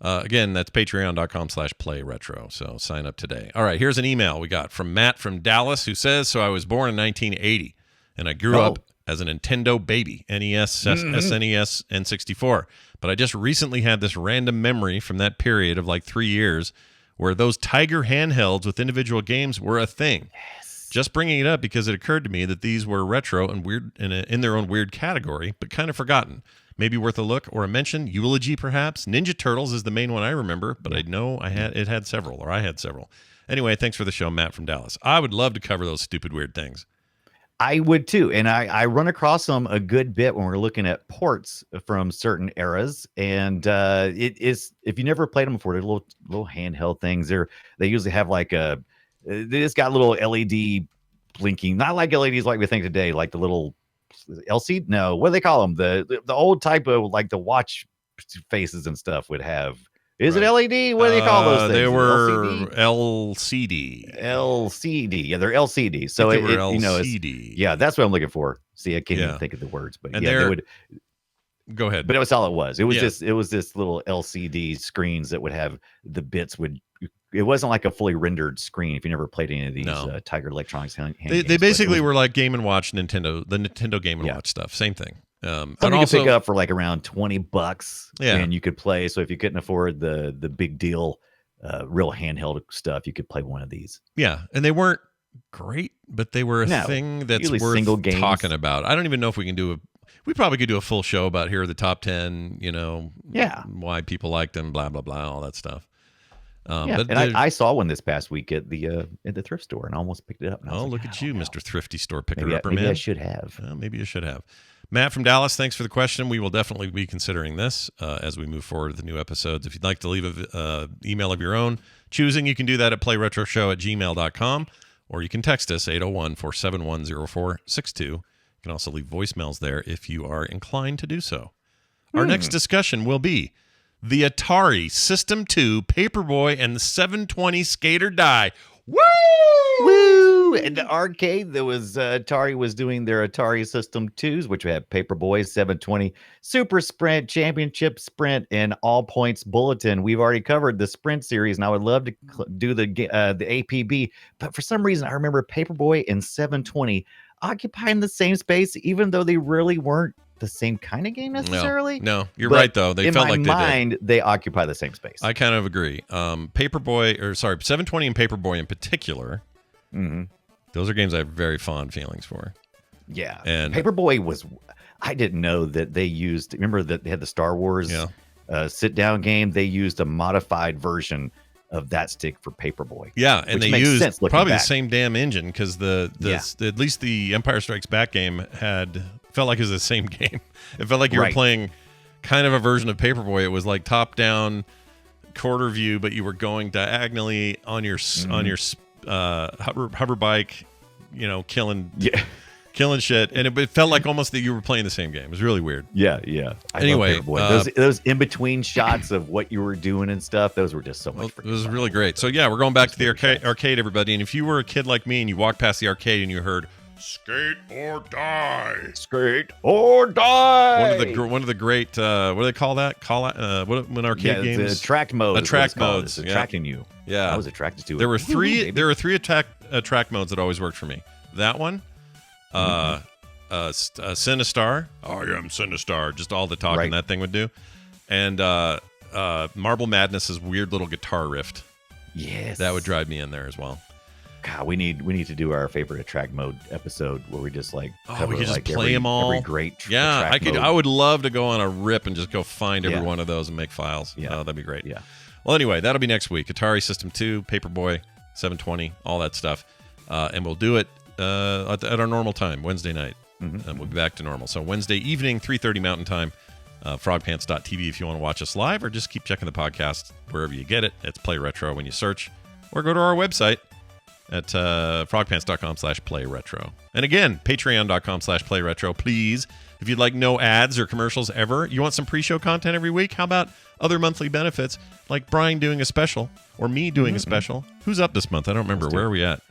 Again, that's patreon.com/playretro. So sign up today. All right, here's an email we got from Matt from Dallas who says, so I was born in 1980 and I grew up as a Nintendo baby, NES, SNES, N64. But I just recently had this random memory from that period of like 3 years where those Tiger handhelds with individual games were a thing. Yes. Just bringing it up because it occurred to me that these were retro and weird in their own weird category, but kind of forgotten. Maybe worth a look or a mention. Eulogy, perhaps. Ninja Turtles is the main one I remember, but I know I had several. Anyway, thanks for the show, Matt from Dallas. I would love to cover those stupid weird things. I would too, and I run across them a good bit when we're looking at ports from certain eras. And it is, if you never played them before, they're little handheld things. They usually have like they just got little LED blinking, not like LEDs like we think today, like the little LCD. No, what do they call them? The old type of like the watch faces and stuff would have. Is it LED? What do they call those things? They were LCD. LCD. Yeah, they're LCD. So they were LCD. Yeah, that's what I'm looking for. See, I can't even think of the words, but and they would. Go ahead. But it was all it was. It was just this little LCD screens that would have the bits would. It wasn't like a fully rendered screen. If you never played any of these Tiger Electronics hand games, they basically were like Game & Watch Nintendo, the Nintendo Game & Watch stuff. Same thing. Something you could pick up for like around $20. Yeah, and you could play. So if you couldn't afford the big deal, real handheld stuff, you could play one of these. Yeah, and they weren't great, but they were a thing that's worth talking about. I don't even know if we can do we probably could do a full show about here are the top 10, why people like them, blah, blah, blah, all that stuff. But I saw one this past week at the thrift store and I almost picked it up. Oh, look at you, Mr. Thrifty Store Picker-Upper Man. Maybe I should have. Maybe you should have. Matt from Dallas, thanks for the question. We will definitely be considering this as we move forward with the new episodes. If you'd like to leave an email of your own choosing, you can do that at playretroshow@gmail.com, or you can text us 801-471-0462. You can also leave voicemails there if you are inclined to do so. Our next discussion will be the Atari System 2 Paperboy and the 720 Skater Die. Woo! Woo! And the arcade, there was Atari was doing their Atari System 2s, which had Paperboy, 720, Super Sprint, Championship Sprint, and All Points Bulletin. We've already covered the Sprint series, and I would love to do the APB, but for some reason, I remember Paperboy and 720 occupying the same space, even though they really weren't the same kind of game necessarily. No, you're right though. They felt like in my mind, they occupy the same space. I kind of agree. 720 and Paperboy in particular. Mm-hmm. Those are games I have very fond feelings for. Yeah, and Paperboy was. I didn't know that they used. Remember that they had the Star Wars sit-down game. They used a modified version of that stick for Paperboy. Yeah, and they used probably the same damn engine because at least the Empire Strikes Back game felt like it was the same game. It felt like you were playing kind of a version of Paperboy. It was like top down quarter view, but you were going diagonally on your hover bike, killing shit, and it felt like almost that you were playing the same game. It was really weird. Yeah. Anyway, those in between shots of what you were doing and stuff, those were just so much. It was really great. So yeah, we're going back to the arcade, everybody. And if you were a kid like me and you walked past the arcade and you heard "Skate or Die," skate or die. One of the great. What do they call that? When arcade games? Attract mode. Attract modes. It's attracting you. Yeah, I was attracted to it. There were three. There were three attract modes that always worked for me. That one. Sinistar. I am Sinistar. Just all the talking that thing would do. And Marble Madness's weird little guitar riff. Yes. That would drive me in there as well. God, we need to do our favorite attract mode episode where we just we could just play them all. Every great mode. I would love to go on a rip and just go find every one of those and make files. Yeah. That'd be great. Yeah. Well, anyway, that'll be next week. Atari System 2, Paperboy, 720, all that stuff. And we'll do it at our normal time, Wednesday night. Mm-hmm. And we'll be back to normal. So Wednesday evening, 3:30 Mountain Time, frogpants.tv if you want to watch us live, or just keep checking the podcast wherever you get it. It's Play Retro when you search, or go to our website at frogpants.com/playretro. And again, patreon.com/playretro. Please, if you'd like no ads or commercials ever, you want some pre-show content every week, how about other monthly benefits like Brian doing a special or me doing a special? Who's up this month? I don't remember. Where are we at?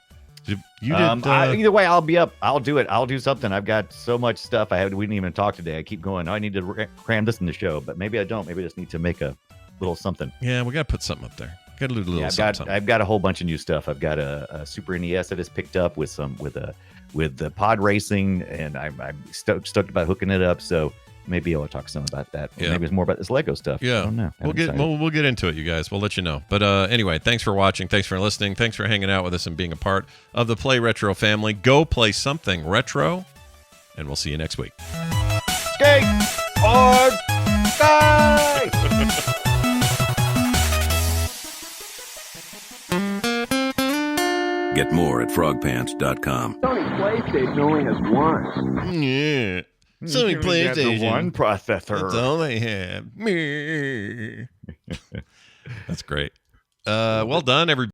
You did, either way, I'll be up. I'll do it. I'll do something. I've got so much stuff we didn't even talk today. I keep going. I need to cram this in the show, but maybe I don't. Maybe I just need to make a little something. Yeah, we got to put something up there. Got to do a little something. I've got a whole bunch of new stuff. I've got a Super NES I just picked up with the pod racing, and I'm stoked about hooking it up. So maybe I'll talk some about that. Or maybe it's more about this Lego stuff. Yeah, I don't know. We'll get into it, you guys. We'll let you know. But anyway, thanks for watching. Thanks for listening. Thanks for hanging out with us and being a part of the Play Retro family. Go play something retro, and we'll see you next week. Skate or die! Get more at frogpants.com. Sony PlayStation only has one. Yeah. Sony PlayStation. The one processor. That's all they have. That's great. Well done, everybody.